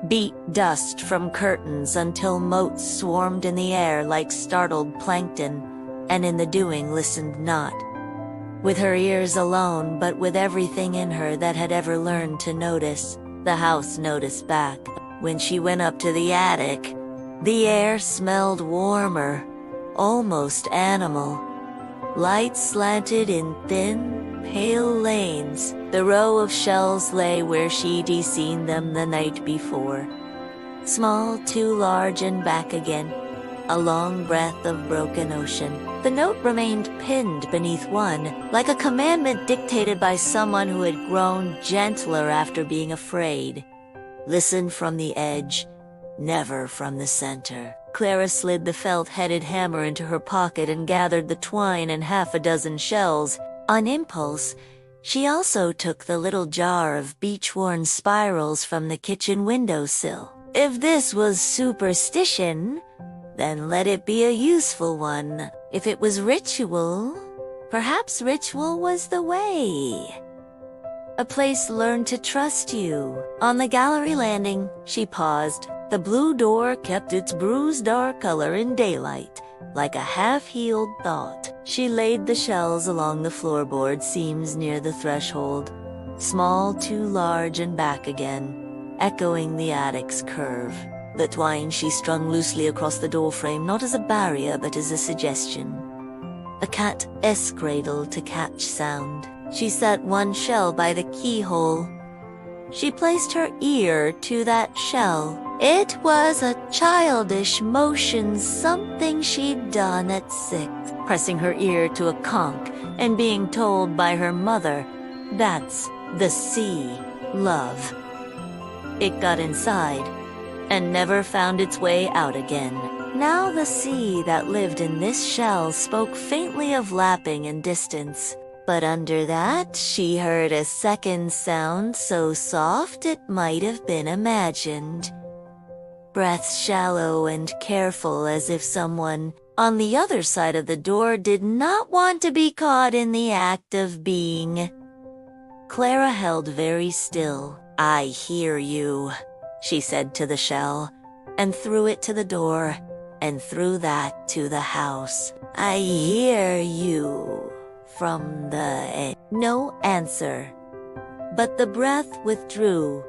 beat dust from curtains until motes swarmed in the air like startled plankton, and in the doing listened not. With her ears alone, but with everything in her that had ever learned to notice, the house noticed back. When she went up to the attic, the air smelled warmer, almost animal. Light slanted in thin, pale lanes. The row of shells lay where she'd seen them the night before. Small, too large, and back again. A long breath of broken ocean. The note remained pinned beneath one, like a commandment dictated by someone who had grown gentler after being afraid. Listen from the edge, never from the center. Clara slid the felt-headed hammer into her pocket and gathered the twine and half a dozen shells. On impulse, she also took the little jar of beach-worn spirals from the kitchen windowsill. If this was superstition, then let it be a useful one. If it was ritual, perhaps ritual was the way. A place learned to trust you. On the gallery landing, she paused. The blue door kept its bruised dark color in daylight, like a half-healed thought. She laid the shells along the floorboard seams near the threshold, small, too large, and back again, echoing the attic's curve. The twine she strung loosely across the doorframe, not as a barrier but as a suggestion. A cat-esque cradle to catch sound. She set one shell by the keyhole. She placed her ear to that shell. It was a childish motion, something she'd done at 6, pressing her ear to a conch and being told by her mother, "That's the sea, love." It got inside and never found its way out again. Now the sea that lived in this shell spoke faintly of lapping and distance. But under that, she heard a second sound so soft it might have been imagined. Breaths shallow and careful, as if someone on the other side of the door did not want to be caught in the act of being. Clara held very still. "I hear you," she said to the shell, and threw it to the door, and through that to the house. "I hear you." From the edge. No answer. But the breath withdrew,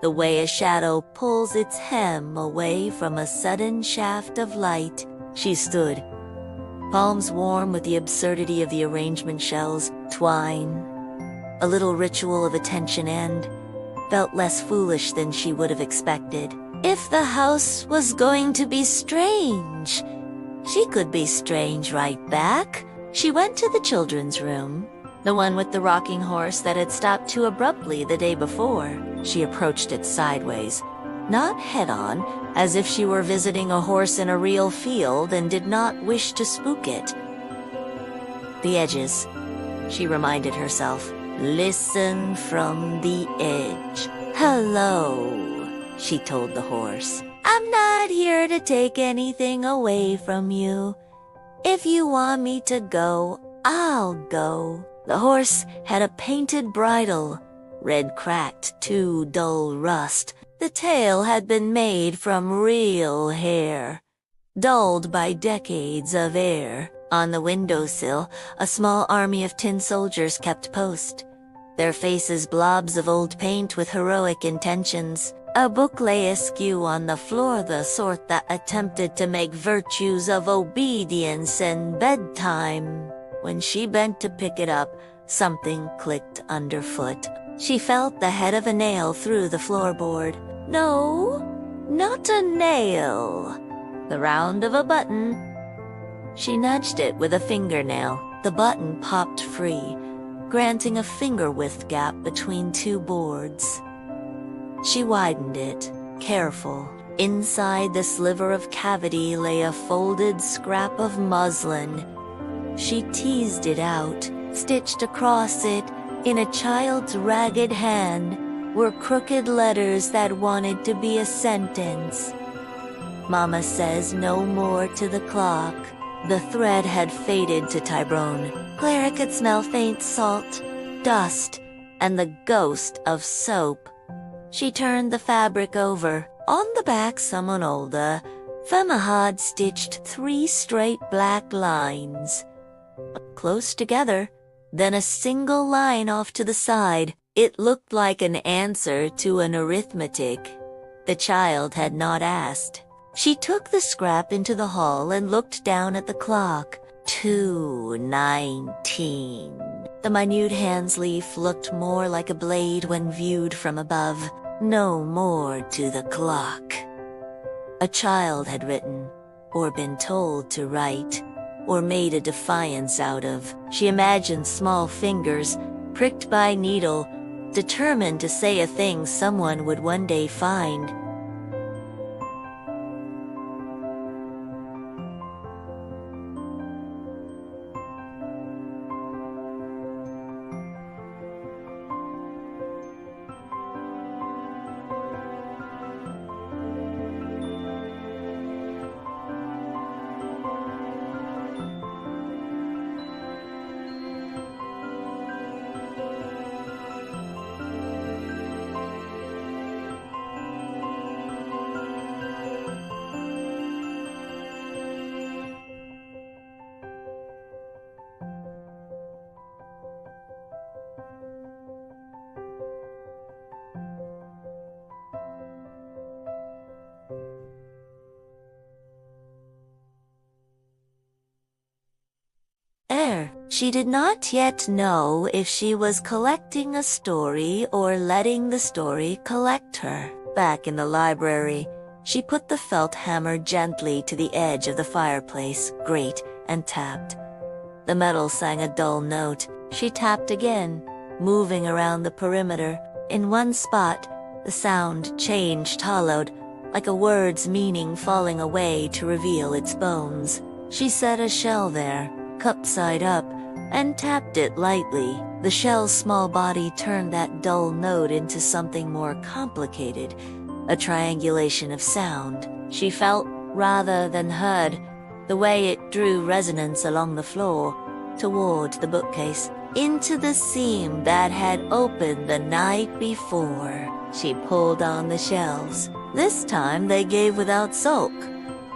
the way a shadow pulls its hem away from a sudden shaft of light. She stood, palms warm with the absurdity of the arrangement shells, twine, a little ritual of attention, and felt less foolish than she would have expected. If the house was going to be strange, she could be strange right back. She went to the children's room, the one with the rocking horse that had stopped too abruptly the day before. She approached it sideways, not head-on, as if she were visiting a horse in a real field and did not wish to spook it. The edges, she reminded herself. Listen from the edge. "Hello," she told the horse. "I'm not here to take anything away from you. If you want me to go, I'll go." The horse had a painted bridle, red cracked to dull rust. The tail had been made from real hair, dulled by decades of air. On the windowsill, a small army of tin soldiers kept post, their faces blobs of old paint with heroic intentions. A book lay askew on the floor, the sort that attempted to make virtues of obedience and bedtime. When she bent to pick it up, something clicked underfoot. She felt the head of a nail through the floorboard. No, not a nail. The round of a button. She nudged it with a fingernail. The button popped free, granting a finger-width gap between two boards. She widened it, careful. Inside the sliver of cavity lay a folded scrap of muslin. She teased it out. Stitched across it, in a child's ragged hand, were crooked letters that wanted to be a sentence. "Mama says no more to the clock." The thread had faded to Tyrone. Clara could smell faint salt, dust, and the ghost of soap. She turned the fabric over. On the back, someone older, Fema had stitched 3 straight black lines, close together, then a single line off to the side. It looked like an answer to an arithmetic. The child had not asked. She took the scrap into the hall and looked down at the clock. 2:19. The minute hand's leaf looked more like a blade when viewed from above. No more to the clock. A child had written, or been told to write, or made a defiance out of. She imagined small fingers, pricked by needle, determined to say a thing someone would one day find. there. She did not yet know if she was collecting a story or letting the story collect her. Back in the library, she put the felt hammer gently to the edge of the fireplace grate and tapped. The metal sang a dull note. She tapped again, moving around the perimeter. In one spot, the sound changed, hollowed, like a word's meaning falling away to reveal its bones. She set a shell there, cupped side up, and tapped it lightly. The shell's small body turned that dull note into something more complicated, a triangulation of sound. She felt, rather than heard, the way it drew resonance along the floor, toward the bookcase, into the seam that had opened the night before. She pulled on the shelves. This time they gave without sulk,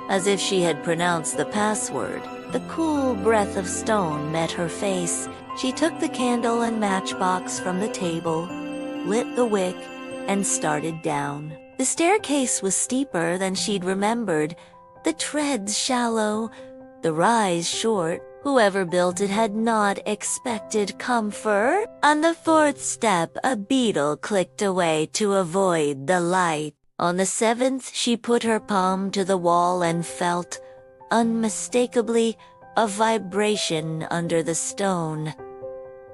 as if she had pronounced the password. The cool breath of stone met her face. She took the candle and matchbox from the table, lit the wick, and started down. The staircase was steeper than she'd remembered, the treads shallow, the rise short. Whoever built it had not expected comfort. On the fourth step, a beetle clicked away to avoid the light. On the seventh, she put her palm to the wall and felt, unmistakably, a vibration under the stone.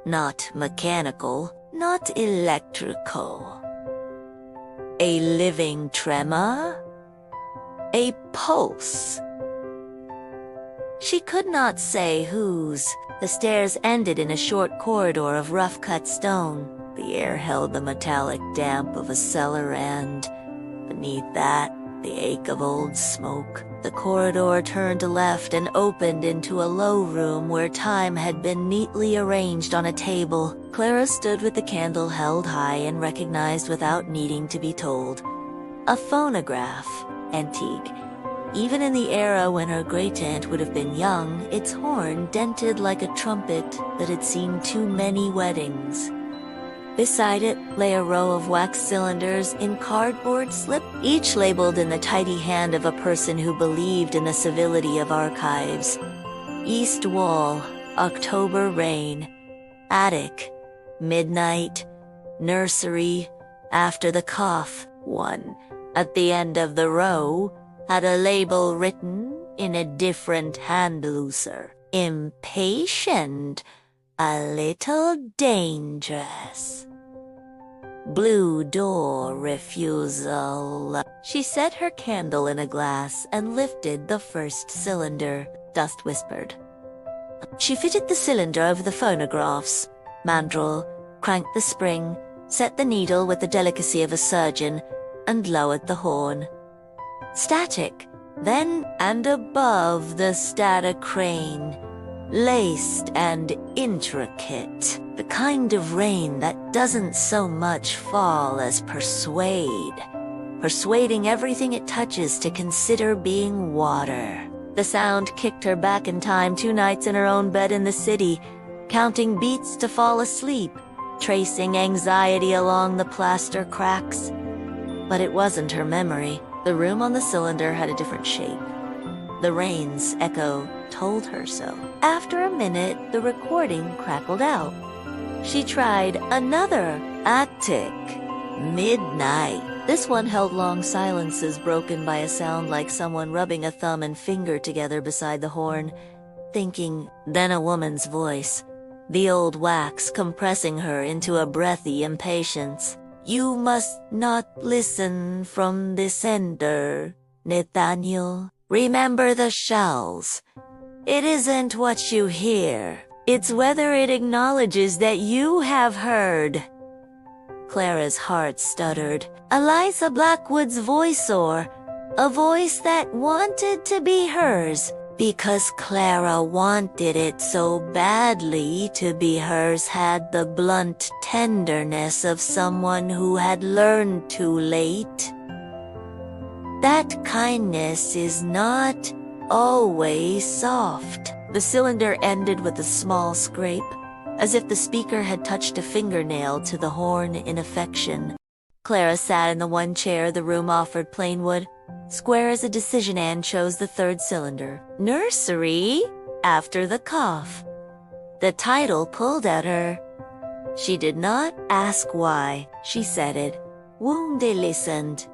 Not mechanical, not electrical. A living tremor? A pulse. She could not say whose. The stairs ended in a short corridor of rough-cut stone. The air held the metallic damp of a cellar and, beneath that, the ache of old smoke. The corridor turned left and opened into a low room where time had been neatly arranged on a table. Clara stood with the candle held high and recognized without needing to be told. A phonograph, antique. Even in the era when her great-aunt would have been young, its horn dented like a trumpet that had seen too many weddings. Beside it lay a row of wax cylinders in cardboard slip, each labeled in the tidy hand of a person who believed in the civility of archives. East wall, October rain. Attic, midnight. Nursery, after the cough. One, at the end of the row, had a label written in a different hand looser. Impatient, a little dangerous. Blue door refusal. She set her candle in a glass and lifted the first cylinder. Dust whispered. She fitted the cylinder over the phonograph's mandrel, cranked the spring, set the needle with the delicacy of a surgeon, and lowered the horn. Static, then and above the static crane, laced and intricate, the kind of rain that doesn't so much fall as persuading everything it touches to consider being water. The sound kicked her back in time 2 nights in her own bed in the city, counting beats to fall asleep, tracing anxiety along the plaster cracks. But it wasn't her memory. The room on the cylinder had a different shape. The rain's echo told her so. After a minute, the recording crackled out. She tried another attic. Midnight. This one held long silences broken by a sound like someone rubbing a thumb and finger together beside the horn, thinking, then a woman's voice, the old wax compressing her into a breathy impatience. You must not listen from this ender, Nathaniel. Remember the shells. It isn't what you hear. It's whether it acknowledges that you have heard. Clara's heart stuttered. Eliza Blackwood's voice, or a voice that wanted to be hers, because Clara wanted it so badly to be hers, had the blunt tenderness of someone who had learned too late. That kindness is not always soft. The cylinder ended with a small scrape, as if the speaker had touched a fingernail to the horn in affection. Clara sat in the one chair the room offered plain wood, square as a decision, and chose the third cylinder. Nursery, after the cough. The title pulled at her. She did not ask why. She said it. Wounde listened.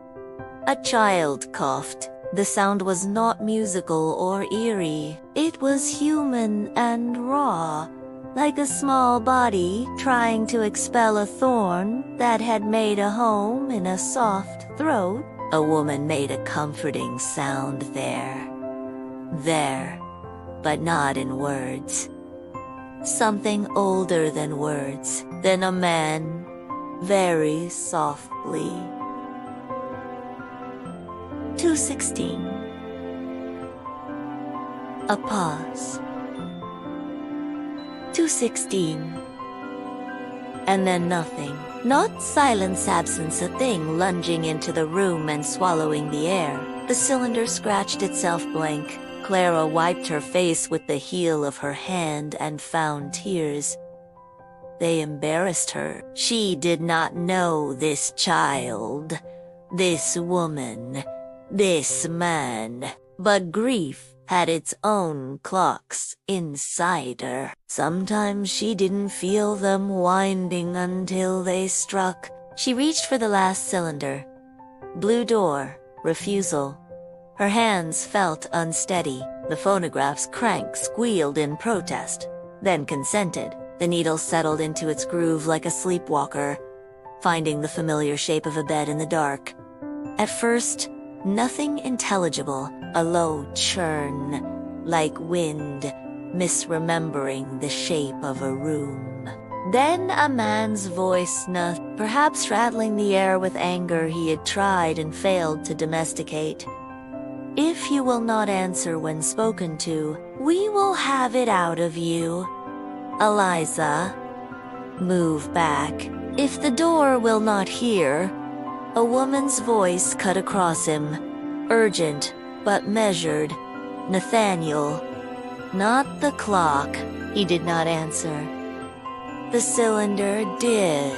A child coughed. The sound was not musical or eerie. It was human and raw, like a small body trying to expel a thorn that had made a home in a soft throat. A woman made a comforting sound there. There, but not in words. Something older than words, than a man, very softly. 2:16. A pause. 2:16. And then nothing. Not silence, absence, a thing lunging into the room and swallowing the air. The cylinder scratched itself blank. Clara wiped her face with the heel of her hand and found tears. They embarrassed her. She did not know this child, this woman, this man. But grief had its own clocks inside her. Sometimes she didn't feel them winding until they struck. She reached for the last cylinder. Blue door, refusal. Her hands felt unsteady. The phonograph's crank squealed in protest, then consented. The needle settled into its groove like a sleepwalker, finding the familiar shape of a bed in the dark. At first, nothing intelligible, a low churn, like wind, misremembering the shape of a room. Then a man's voice snuffed, perhaps rattling the air with anger he had tried and failed to domesticate. If you will not answer when spoken to, we will have it out of you. Eliza, move back. If the door will not hear, a woman's voice cut across him, urgent but measured. Nathaniel. Not the clock. He did not answer. The cylinder did.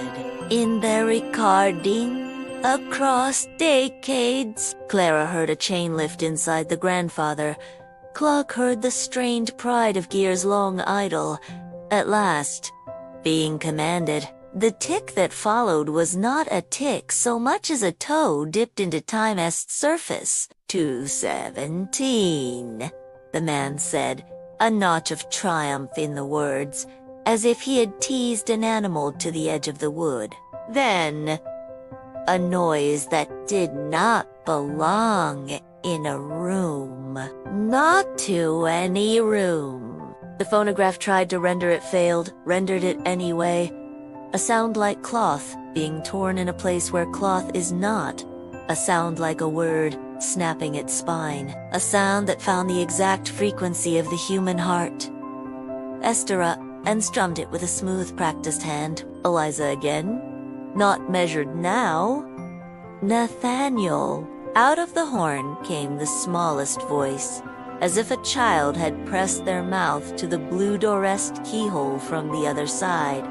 In the recording, across decades. Clara heard a chain lift inside the grandfather. Clark heard the strained pride of Gear's long idol. At last, being commanded. The tick that followed was not a tick so much as a toe dipped into time's surface. 2:17, the man said, a notch of triumph in the words, as if he had teased an animal to the edge of the wood. Then, a noise that did not belong in a room. Not to any room. The phonograph tried to render it, failed, rendered it anyway. A sound like cloth being torn in a place where cloth is not. A sound like a word snapping its spine. A sound that found the exact frequency of the human heart. Esther up and strummed it with a smooth, practiced hand. Eliza again. Not measured now. Nathaniel. Out of the horn came the smallest voice, as if a child had pressed their mouth to the blue door-esque keyhole from the other side.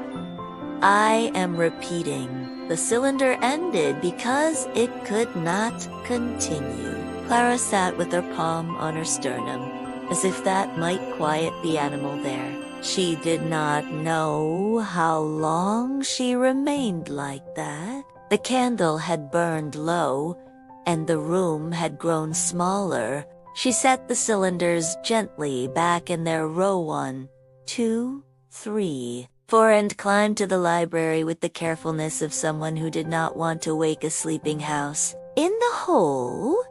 I am repeating. The cylinder ended because it could not continue. Clara sat with her palm on her sternum, as if that might quiet the animal there. She did not know how long she remained like that. The candle had burned low, and the room had grown smaller. She set the cylinders gently back in their row 1, 2, 3. 4 and climbed to the library with the carefulness of someone who did not want to wake a sleeping house. In the hole,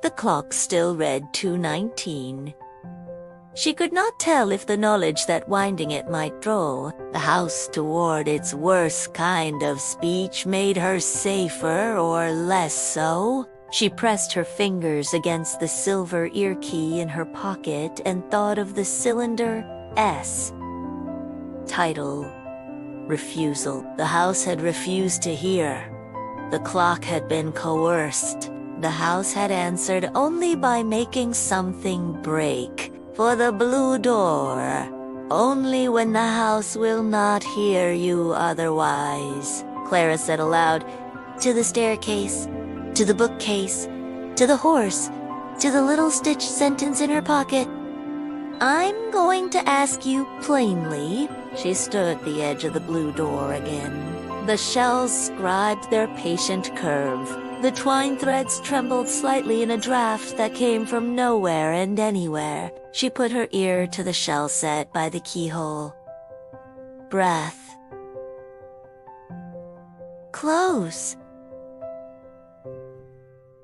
the clock still read 2:19. She could not tell if the knowledge that winding it might draw the house toward its worst kind of speech made her safer or less so. She pressed her fingers against the silver ear key in her pocket and thought of the cylinder S. Title: Refusal. The house had refused to hear. The clock had been coerced. The house had answered only by making something break. For the blue door, only when the house will not hear you otherwise. Clara said aloud, to the staircase, to the bookcase, to the horse, to the little stitched sentence in her pocket. I'm going to ask you plainly." She stood at the edge of the blue door again. The shells scribed their patient curve. The twine threads trembled slightly in a draft that came from nowhere and anywhere. She put her ear to the shell set by the keyhole. Breath. Close.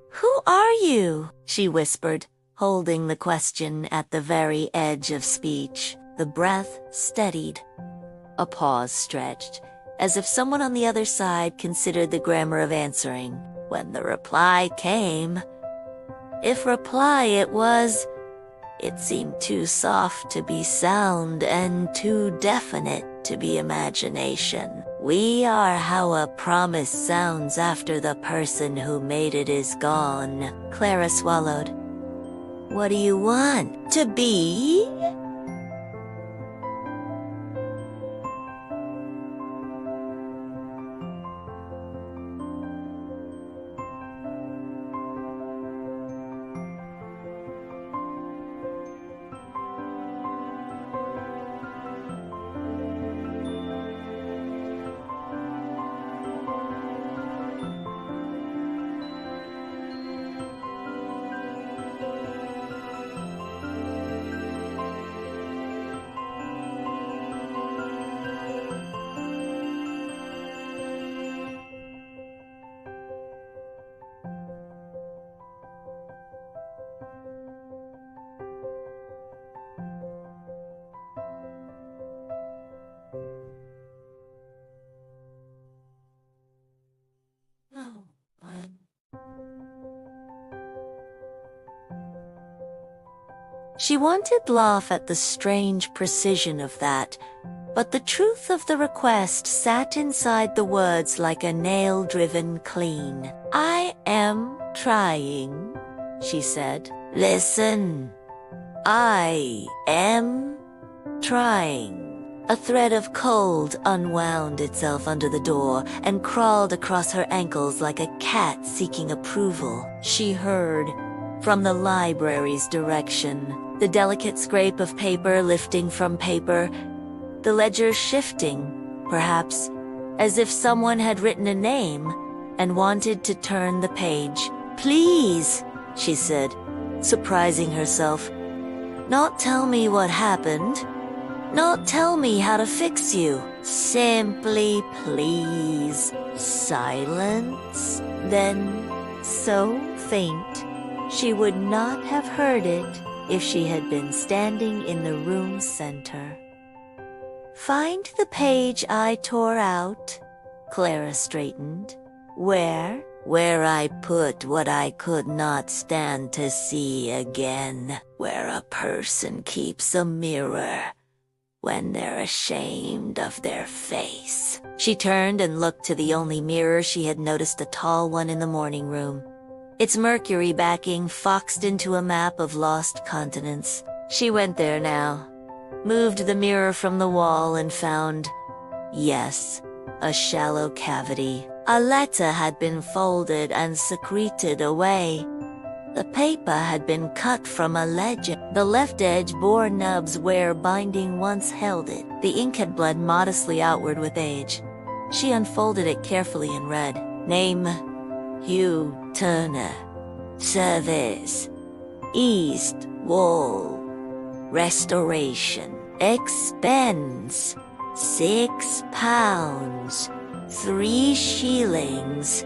"Who are you?" she whispered, holding the question at the very edge of speech. The breath steadied. A pause stretched, as if someone on the other side considered the grammar of answering. When the reply came, if reply it was, it seemed too soft to be sound and too definite to be imagination. "We are how a promise sounds after the person who made it is gone." Clara swallowed. "What do you want? To be?" She wanted to laugh at the strange precision of that, but the truth of the request sat inside the words like a nail driven clean. "I am trying," she said. "Listen. I am trying." A thread of cold unwound itself under the door and crawled across her ankles like a cat seeking approval. She heard, from the library's direction, the delicate scrape of paper lifting from paper, the ledger shifting, perhaps, as if someone had written a name and wanted to turn the page. "Please," she said, surprising herself. "Not tell me what happened. Not tell me how to fix you. Simply please." Silence, then so faint she would not have heard it if she had been standing in the room's center. "Find the page I tore out." Clara straightened. "Where?" "Where I put what I could not stand to see again. Where a person keeps a mirror when they're ashamed of their face." She turned and looked to the only mirror she had noticed, a tall one in the morning room. Its mercury backing foxed into a map of lost continents. She went there now, moved the mirror from the wall and found, yes, a shallow cavity. A letter had been folded and secreted away. The paper had been cut from a ledger. The left edge bore nubs where binding once held it. The ink had bled modestly outward with age. She unfolded it carefully and read, "Name, Hugh Turner. Service, East Wall. Restoration. Expense, £6, 3 shillings.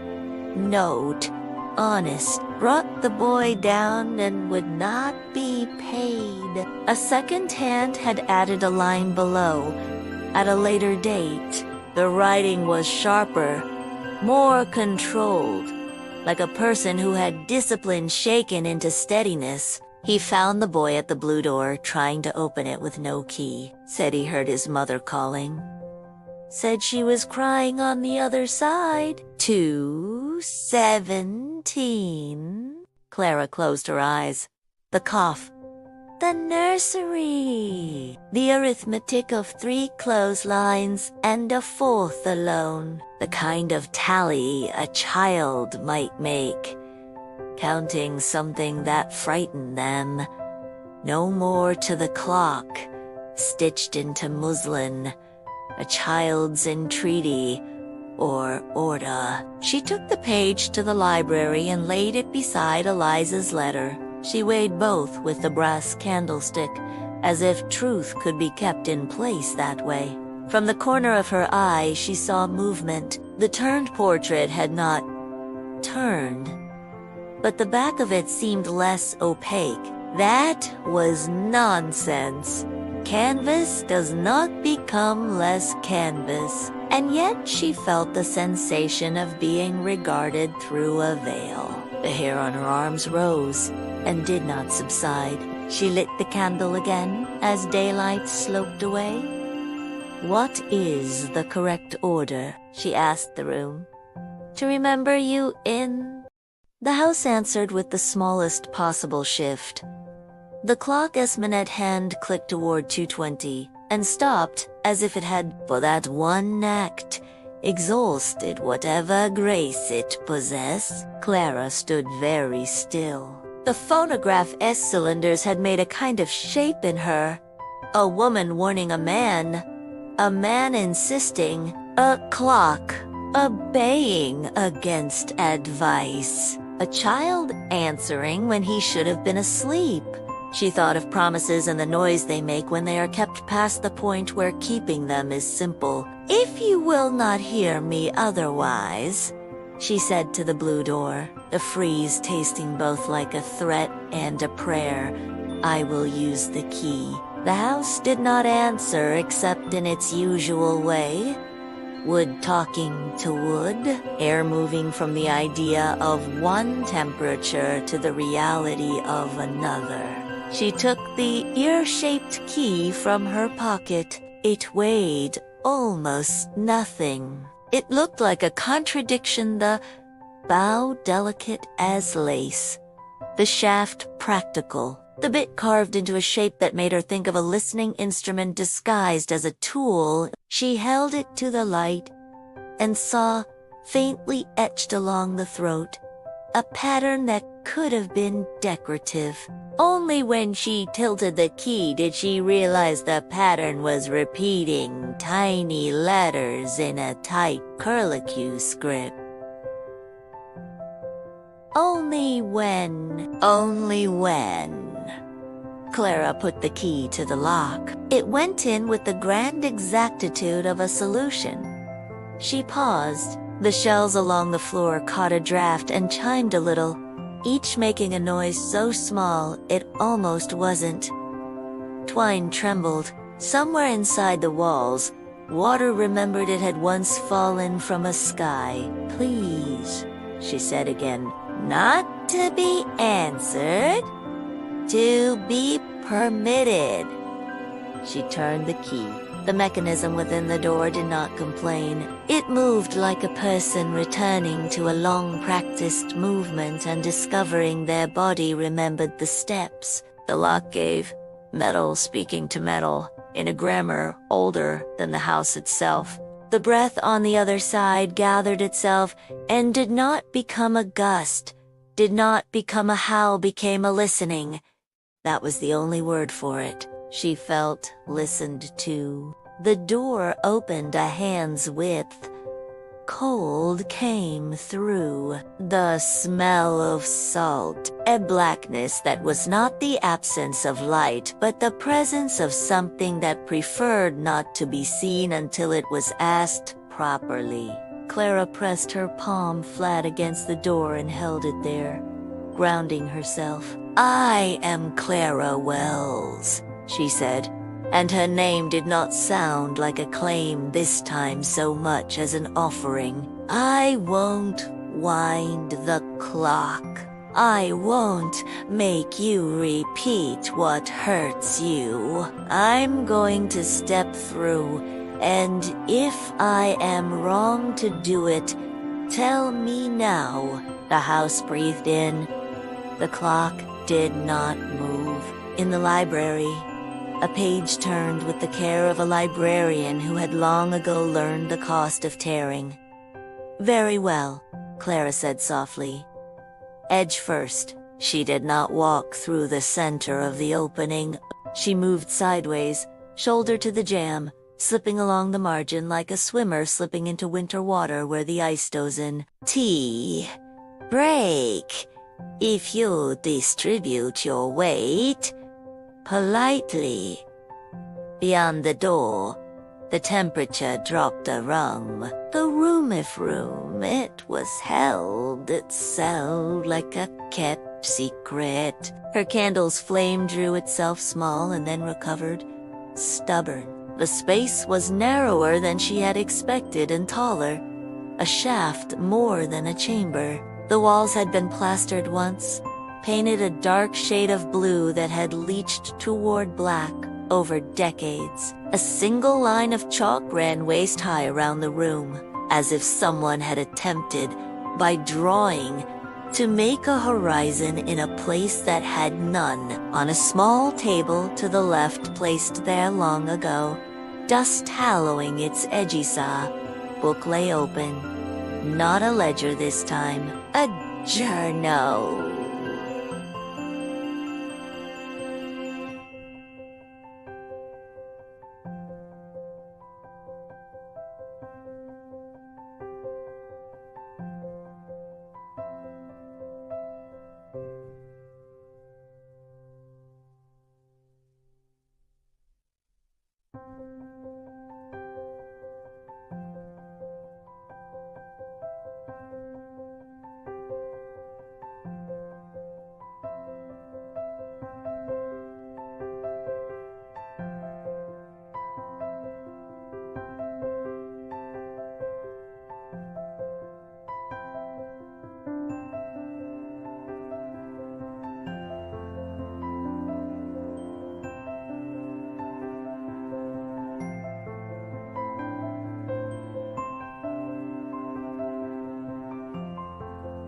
Note, honest. Brought the boy down and would not be paid." A second hand had added a line below, at a later date. The writing was sharper, more controlled, like a person who had discipline shaken into steadiness. He found the boy at the blue door, trying to open it with no key. Said he heard his mother calling. Said she was crying on the other side. 2:17. Clara closed her eyes. The cough. The nursery. The arithmetic of 3 clotheslines and a 4th alone. The kind of tally a child might make, counting something that frightened them. No more to the clock, stitched into muslin, a child's entreaty, or order. She took the page to the library and laid it beside Eliza's letter. She weighed both with the brass candlestick, as if truth could be kept in place that way. From the corner of her eye, she saw movement. The turned portrait had not turned, but the back of it seemed less opaque. That was nonsense. Canvas does not become less canvas, and yet she felt the sensation of being regarded through a veil. The hair on her arms rose and did not subside. She lit the candle again as daylight sloped away. "What is the correct order?" she asked the room. "To remember you in?" The house answered with the smallest possible shift. The clock Esmonette hand clicked toward 2:20 and stopped as if it had, for that one act, exhausted whatever grace it possessed. Clara stood very still. The phonograph S-cylinders had made a kind of shape in her. A woman warning a man insisting, a clock obeying against advice, a child answering when he should have been asleep. She thought of promises and the noise they make when they are kept past the point where keeping them is simple. "If you will not hear me otherwise," she said to the blue door, the frieze tasting both like a threat and a prayer, "I will use the key." The house did not answer except in its usual way. Wood talking to wood, air moving from the idea of one temperature to the reality of another. She took the ear-shaped key from her pocket. It weighed almost nothing. It looked like a contradiction, the bow delicate as lace, the shaft practical, the bit carved into a shape that made her think of a listening instrument disguised as a tool. She held it to the light and saw, faintly etched along the throat, a pattern that could have been decorative. Only when she tilted the key did she realize the pattern was repeating tiny letters in a tight curlicue script. Only when Clara put the key to the lock. It went in with the grand exactitude of a solution. She paused. The shells along the floor caught a draft and chimed a little, each making a noise so small it almost wasn't. Twine trembled. Somewhere inside the walls, water remembered it had once fallen from a sky. "Please," she said again. "Not to be answered, to be permitted." She turned the key. The mechanism within the door did not complain. It moved like a person returning to a long-practiced movement and discovering their body remembered the steps. The lock gave, metal speaking to metal, in a grammar older than the house itself. The breath on the other side gathered itself and did not become a gust, did not become a howl, became a listening. That was the only word for it. She felt listened to. The door opened a hand's width. Cold came through. The smell of salt. A blackness that was not the absence of light, but the presence of something that preferred not to be seen until it was asked properly. Clara pressed her palm flat against the door and held it there, grounding herself. "I am Clara Wells," she said, and her name did not sound like a claim this time so much as an offering. "I won't wind the clock. I won't make you repeat what hurts you. I'm going to step through, and if I am wrong to do it, tell me now." The house breathed in. The clock did not move. In the library, a page turned with the care of a librarian who had long ago learned the cost of tearing. "Very well," Clara said softly. "Edge first." She did not walk through the center of the opening. She moved sideways, shoulder to the jamb, slipping along the margin like a swimmer slipping into winter water where the ice stows in. Tea. Break. If you distribute your weight politely. Beyond the door, the temperature dropped a rung. The room, if room, it was held itself like a kept secret. Her candle's flame drew itself small and then recovered, stubborn. The space was narrower than she had expected and taller, a shaft more than a chamber. The walls had been plastered once, painted a dark shade of blue that had leached toward black over decades. A single line of chalk ran waist-high around the room, as if someone had attempted, by drawing, to make a horizon in a place that had none. On a small table to the left, placed there long ago, dust hallowing its edgy-saw, book lay open. Not a ledger this time, a journal.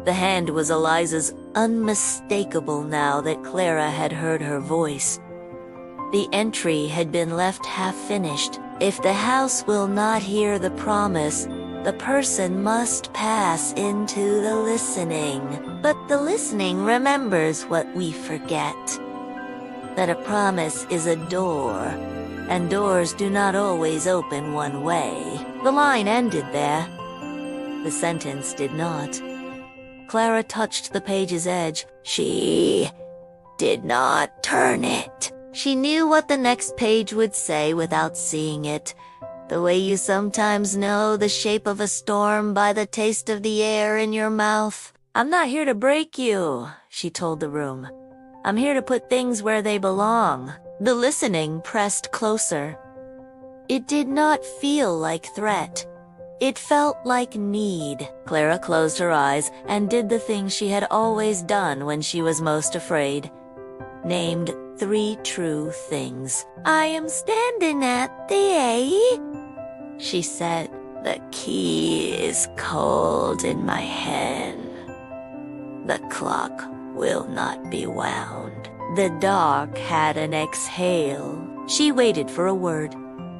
The hand was Eliza's, unmistakable now that Clara had heard her voice. The entry had been left half-finished. If the house will not hear the promise, the person must pass into the listening. But the listening remembers what we forget. That a promise is a door, and doors do not always open one way. The line ended there. The sentence did not. Clara touched the page's edge. She did not turn it. She knew what the next page would say without seeing it. The way you sometimes know the shape of a storm by the taste of the air in your mouth. "I'm not here to break you," she told the room. "I'm here to put things where they belong." The listening pressed closer. It did not feel like threat. It felt like need. Clara closed her eyes and did the thing she had always done when she was most afraid. Named 3 true things. "I am standing at the A," she said. "The key is cold in my hand. The clock will not be wound." The dark had an exhale. She waited for a word.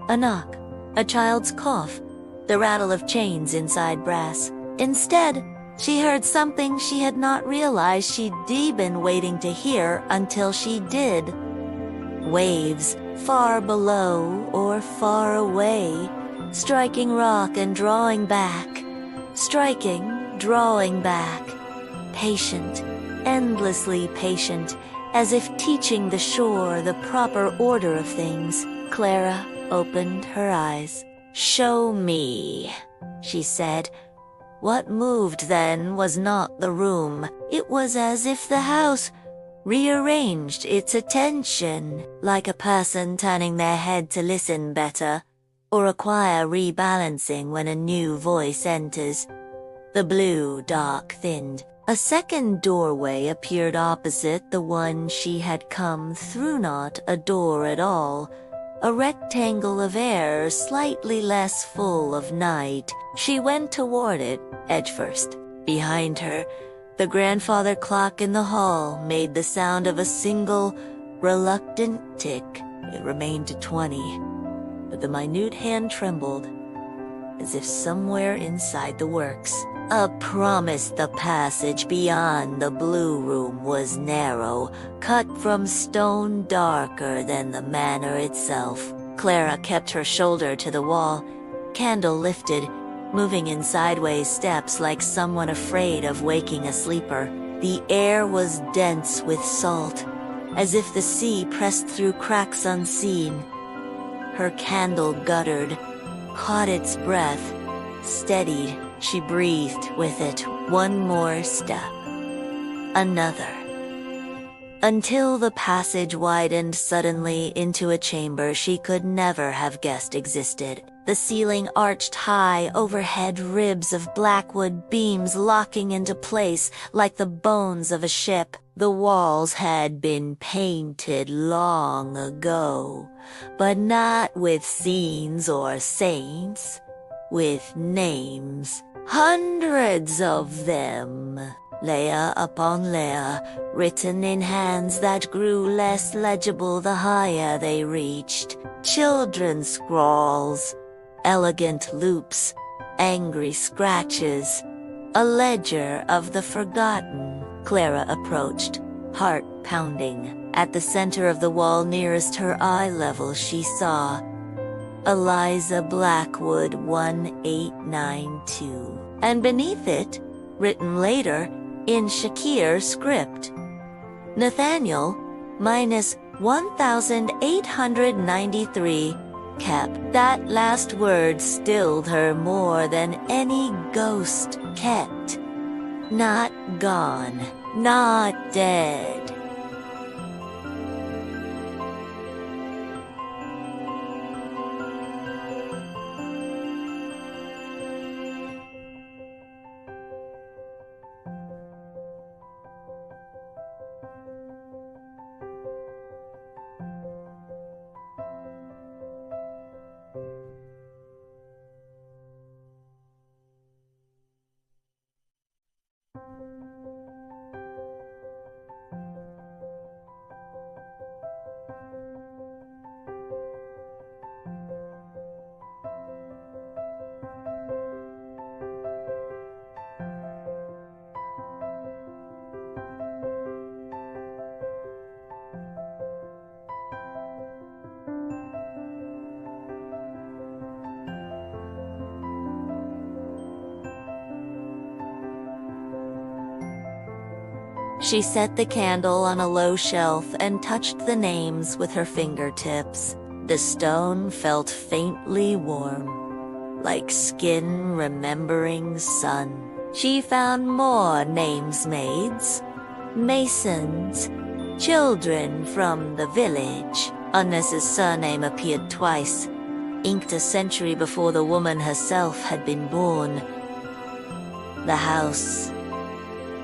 A knock. A child's cough. The rattle of chains inside brass. Instead, she heard something she had not realized she'd been waiting to hear until she did. Waves, far below or far away, striking rock and drawing back. Striking, drawing back. Patient, endlessly patient, as if teaching the shore the proper order of things. Clara opened her eyes. "Show me," she said. What moved then was not the room. It was as if the house rearranged its attention, like a person turning their head to listen better, or a choir rebalancing when a new voice enters. The blue dark thinned. A second doorway appeared opposite the one she had come through, not a door at all. A rectangle of air slightly less full of night. She went toward it, edge first. Behind her, the grandfather clock in the hall made the sound of a single, reluctant tick. It remained to 20, but the minute hand trembled, as if somewhere inside the works, promised the passage beyond the blue room was narrow, cut from stone darker than the manor itself. Clara kept her shoulder to the wall, candle lifted, moving in sideways steps like someone afraid of waking a sleeper. The air was dense with salt, as if the sea pressed through cracks unseen. Her candle guttered, caught its breath, steadied. She breathed with it. One more step. Another. Until the passage widened suddenly into a chamber she could never have guessed existed. The ceiling arched high overhead, ribs of blackwood beams locking into place like the bones of a ship. The walls had been painted long ago, but not with scenes or saints, with names. Hundreds of them, layer upon layer, written in hands that grew less legible the higher they reached. Children's scrawls, elegant loops, angry scratches, a ledger of the forgotten. Clara approached, heart pounding. At the center of the wall nearest her eye level she saw Eliza Blackwood 1892. And beneath it, written later, in Shakir script, Nathaniel, minus 1893, kept. That last word stilled her more than any ghost. Kept. Not gone. Not dead. She set the candle on a low shelf and touched the names with her fingertips. The stone felt faintly warm, like skin remembering sun. She found more names, maids, masons, children from the village. Agnes's surname appeared twice, inked a century before the woman herself had been born. The house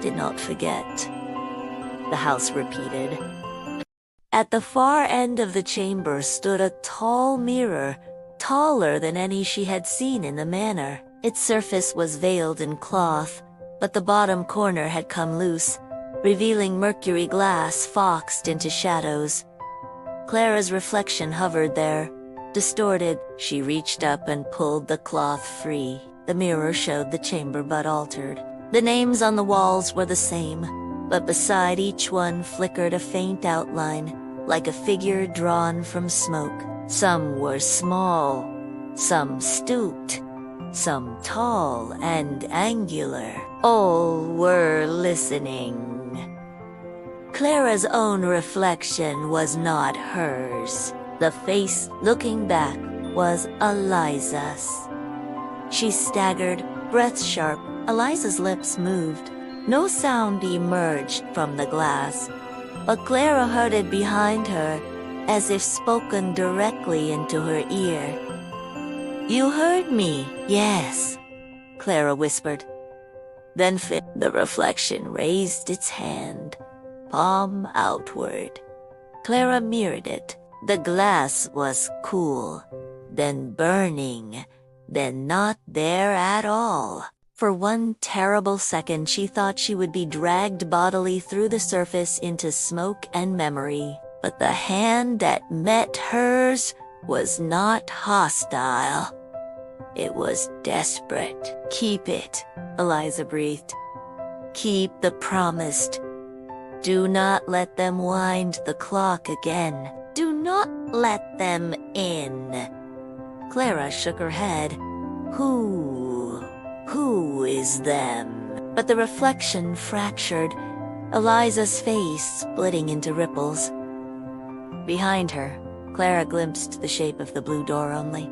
did not forget. The house repeated. At the far end of the chamber stood a tall mirror, taller than any she had seen in the manor. Its surface was veiled in cloth, but the bottom corner had come loose, revealing mercury glass foxed into shadows. Clara's reflection hovered there, distorted. She reached up and pulled the cloth free. The mirror showed the chamber but altered. The names on the walls were the same, but beside each one flickered a faint outline, like a figure drawn from smoke. Some were small, some stooped, some tall and angular. All were listening. Clara's own reflection was not hers. The face looking back was Eliza's. She staggered, breath sharp. Eliza's lips moved. No sound emerged from the glass, but Clara heard it behind her, as if spoken directly into her ear. "You heard me, yes," Clara whispered. Then the reflection raised its hand, palm outward. Clara mirrored it. The glass was cool, then burning, then not there at all. For one terrible second she thought she would be dragged bodily through the surface into smoke and memory. But the hand that met hers was not hostile. It was desperate. Keep it, Eliza breathed. Keep the promised. Do not let them wind the clock again. Do not let them in. Clara shook her head. Who is them? But the reflection fractured, Eliza's face splitting into ripples. Behind her, Clara glimpsed the shape of the blue door only.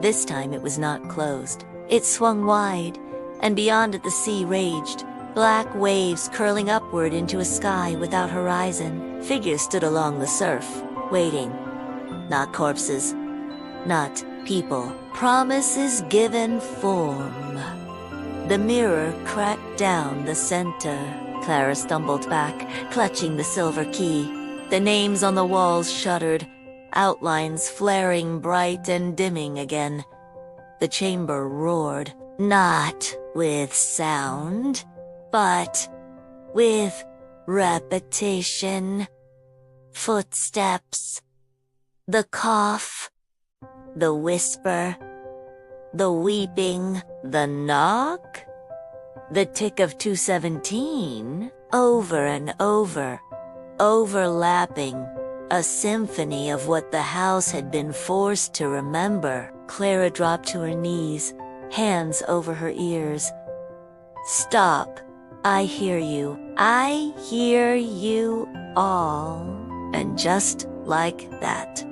This time it was not closed. It swung wide, and beyond it the sea raged, black waves curling upward into a sky without horizon. Figures stood along the surf, waiting. Not corpses, not people. Promises given form. The mirror cracked down the center. Clara stumbled back, clutching the silver key. The names on the walls shuddered, outlines flaring bright and dimming again. The chamber roared, not with sound, but with repetition. Footsteps, the cough, the whisper, the weeping, the knock, the tick of 217, over and over, overlapping, a symphony of what the house had been forced to remember. Clara dropped to her knees, hands over her ears. Stop. I hear you. I hear you all. And just like that,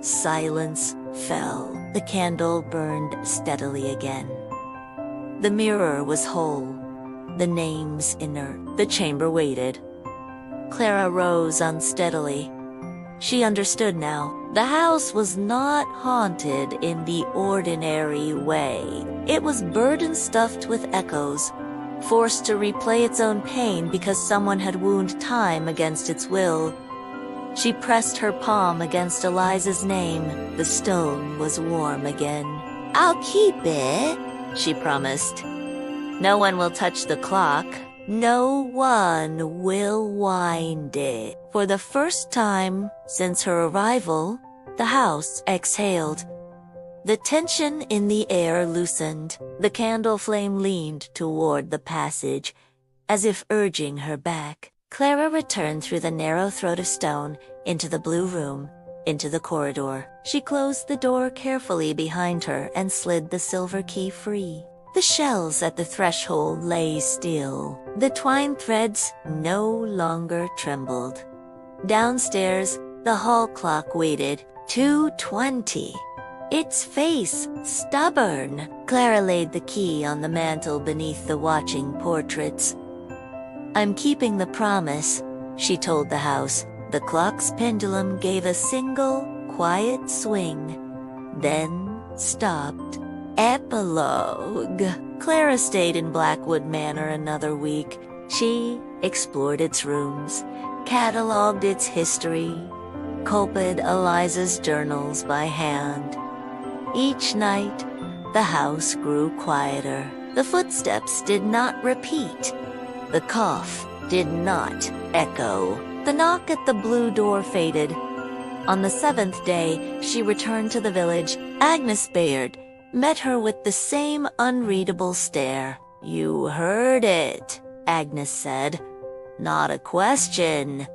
silence fell. The candle burned steadily again. The mirror was whole, the names inert. The chamber waited. Clara rose unsteadily. She understood now. The house was not haunted in the ordinary way. It was burden-stuffed with echoes, forced to replay its own pain because someone had wound time against its will. She pressed her palm against Eliza's name. The stone was warm again. I'll keep it, she promised. No one will touch the clock. No one will wind it. For the first time since her arrival, the house exhaled. The tension in the air loosened. The candle flame leaned toward the passage, as if urging her back. Clara returned through the narrow throat of stone, into the blue room, into the corridor. She closed the door carefully behind her and slid the silver key free. The shells at the threshold lay still. The twine threads no longer trembled. Downstairs, the hall clock waited. 2:20. Its face stubborn. Clara laid the key on the mantel beneath the watching portraits. I'm keeping the promise, she told the house. The clock's pendulum gave a single, quiet swing, then stopped. Epilogue. Clara stayed in Blackwood Manor another week. She explored its rooms, cataloged its history, copied Eliza's journals by hand. Each night, the house grew quieter. The footsteps did not repeat. The cough did not echo. The knock at the blue door faded. On the 7th day, she returned to the village. Agnes Bayard met her with the same unreadable stare. You heard it, Agnes said. Not a question.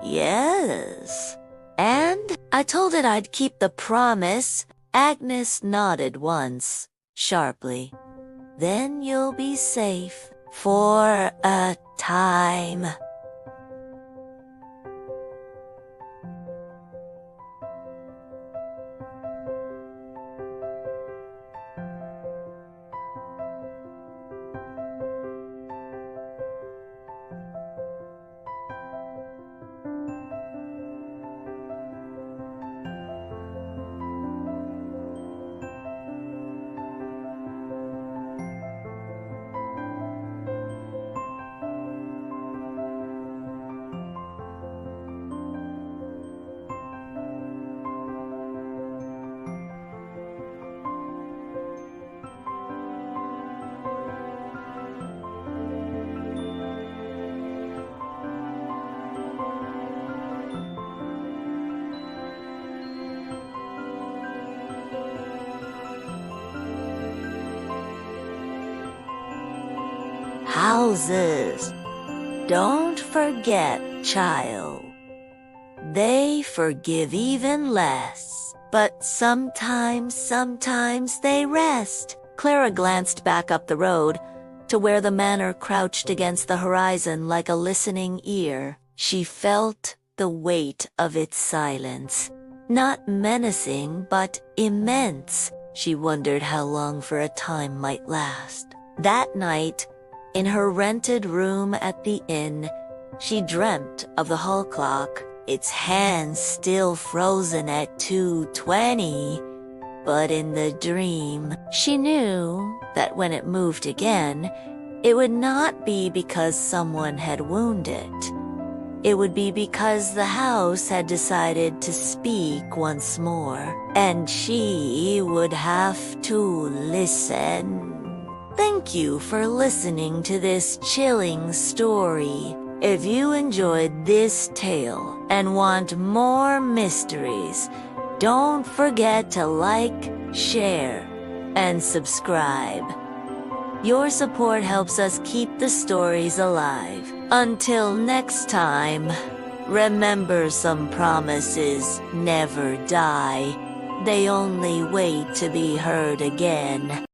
Yes. And I told it I'd keep the promise. Agnes nodded once, sharply. Then you'll be safe for a time. houses. Don't forget, child. They forgive even less, but sometimes they rest. Clara glanced back up the road to where the manor crouched against the horizon like a listening ear. She felt the weight of its silence. Not menacing, but immense. She wondered how long for a time might last. That night, in her rented room at the inn, she dreamt of the hall clock, its hands still frozen at 2:20. But in the dream, she knew that when it moved again, it would not be because someone had wounded it. It would be because the house had decided to speak once more, and she would have to listen. Thank you for listening to this chilling story. If you enjoyed this tale and want more mysteries, don't forget to like, share, and subscribe. Your support helps us keep the stories alive. Until next time, remember, some promises never die. They only wait to be heard again.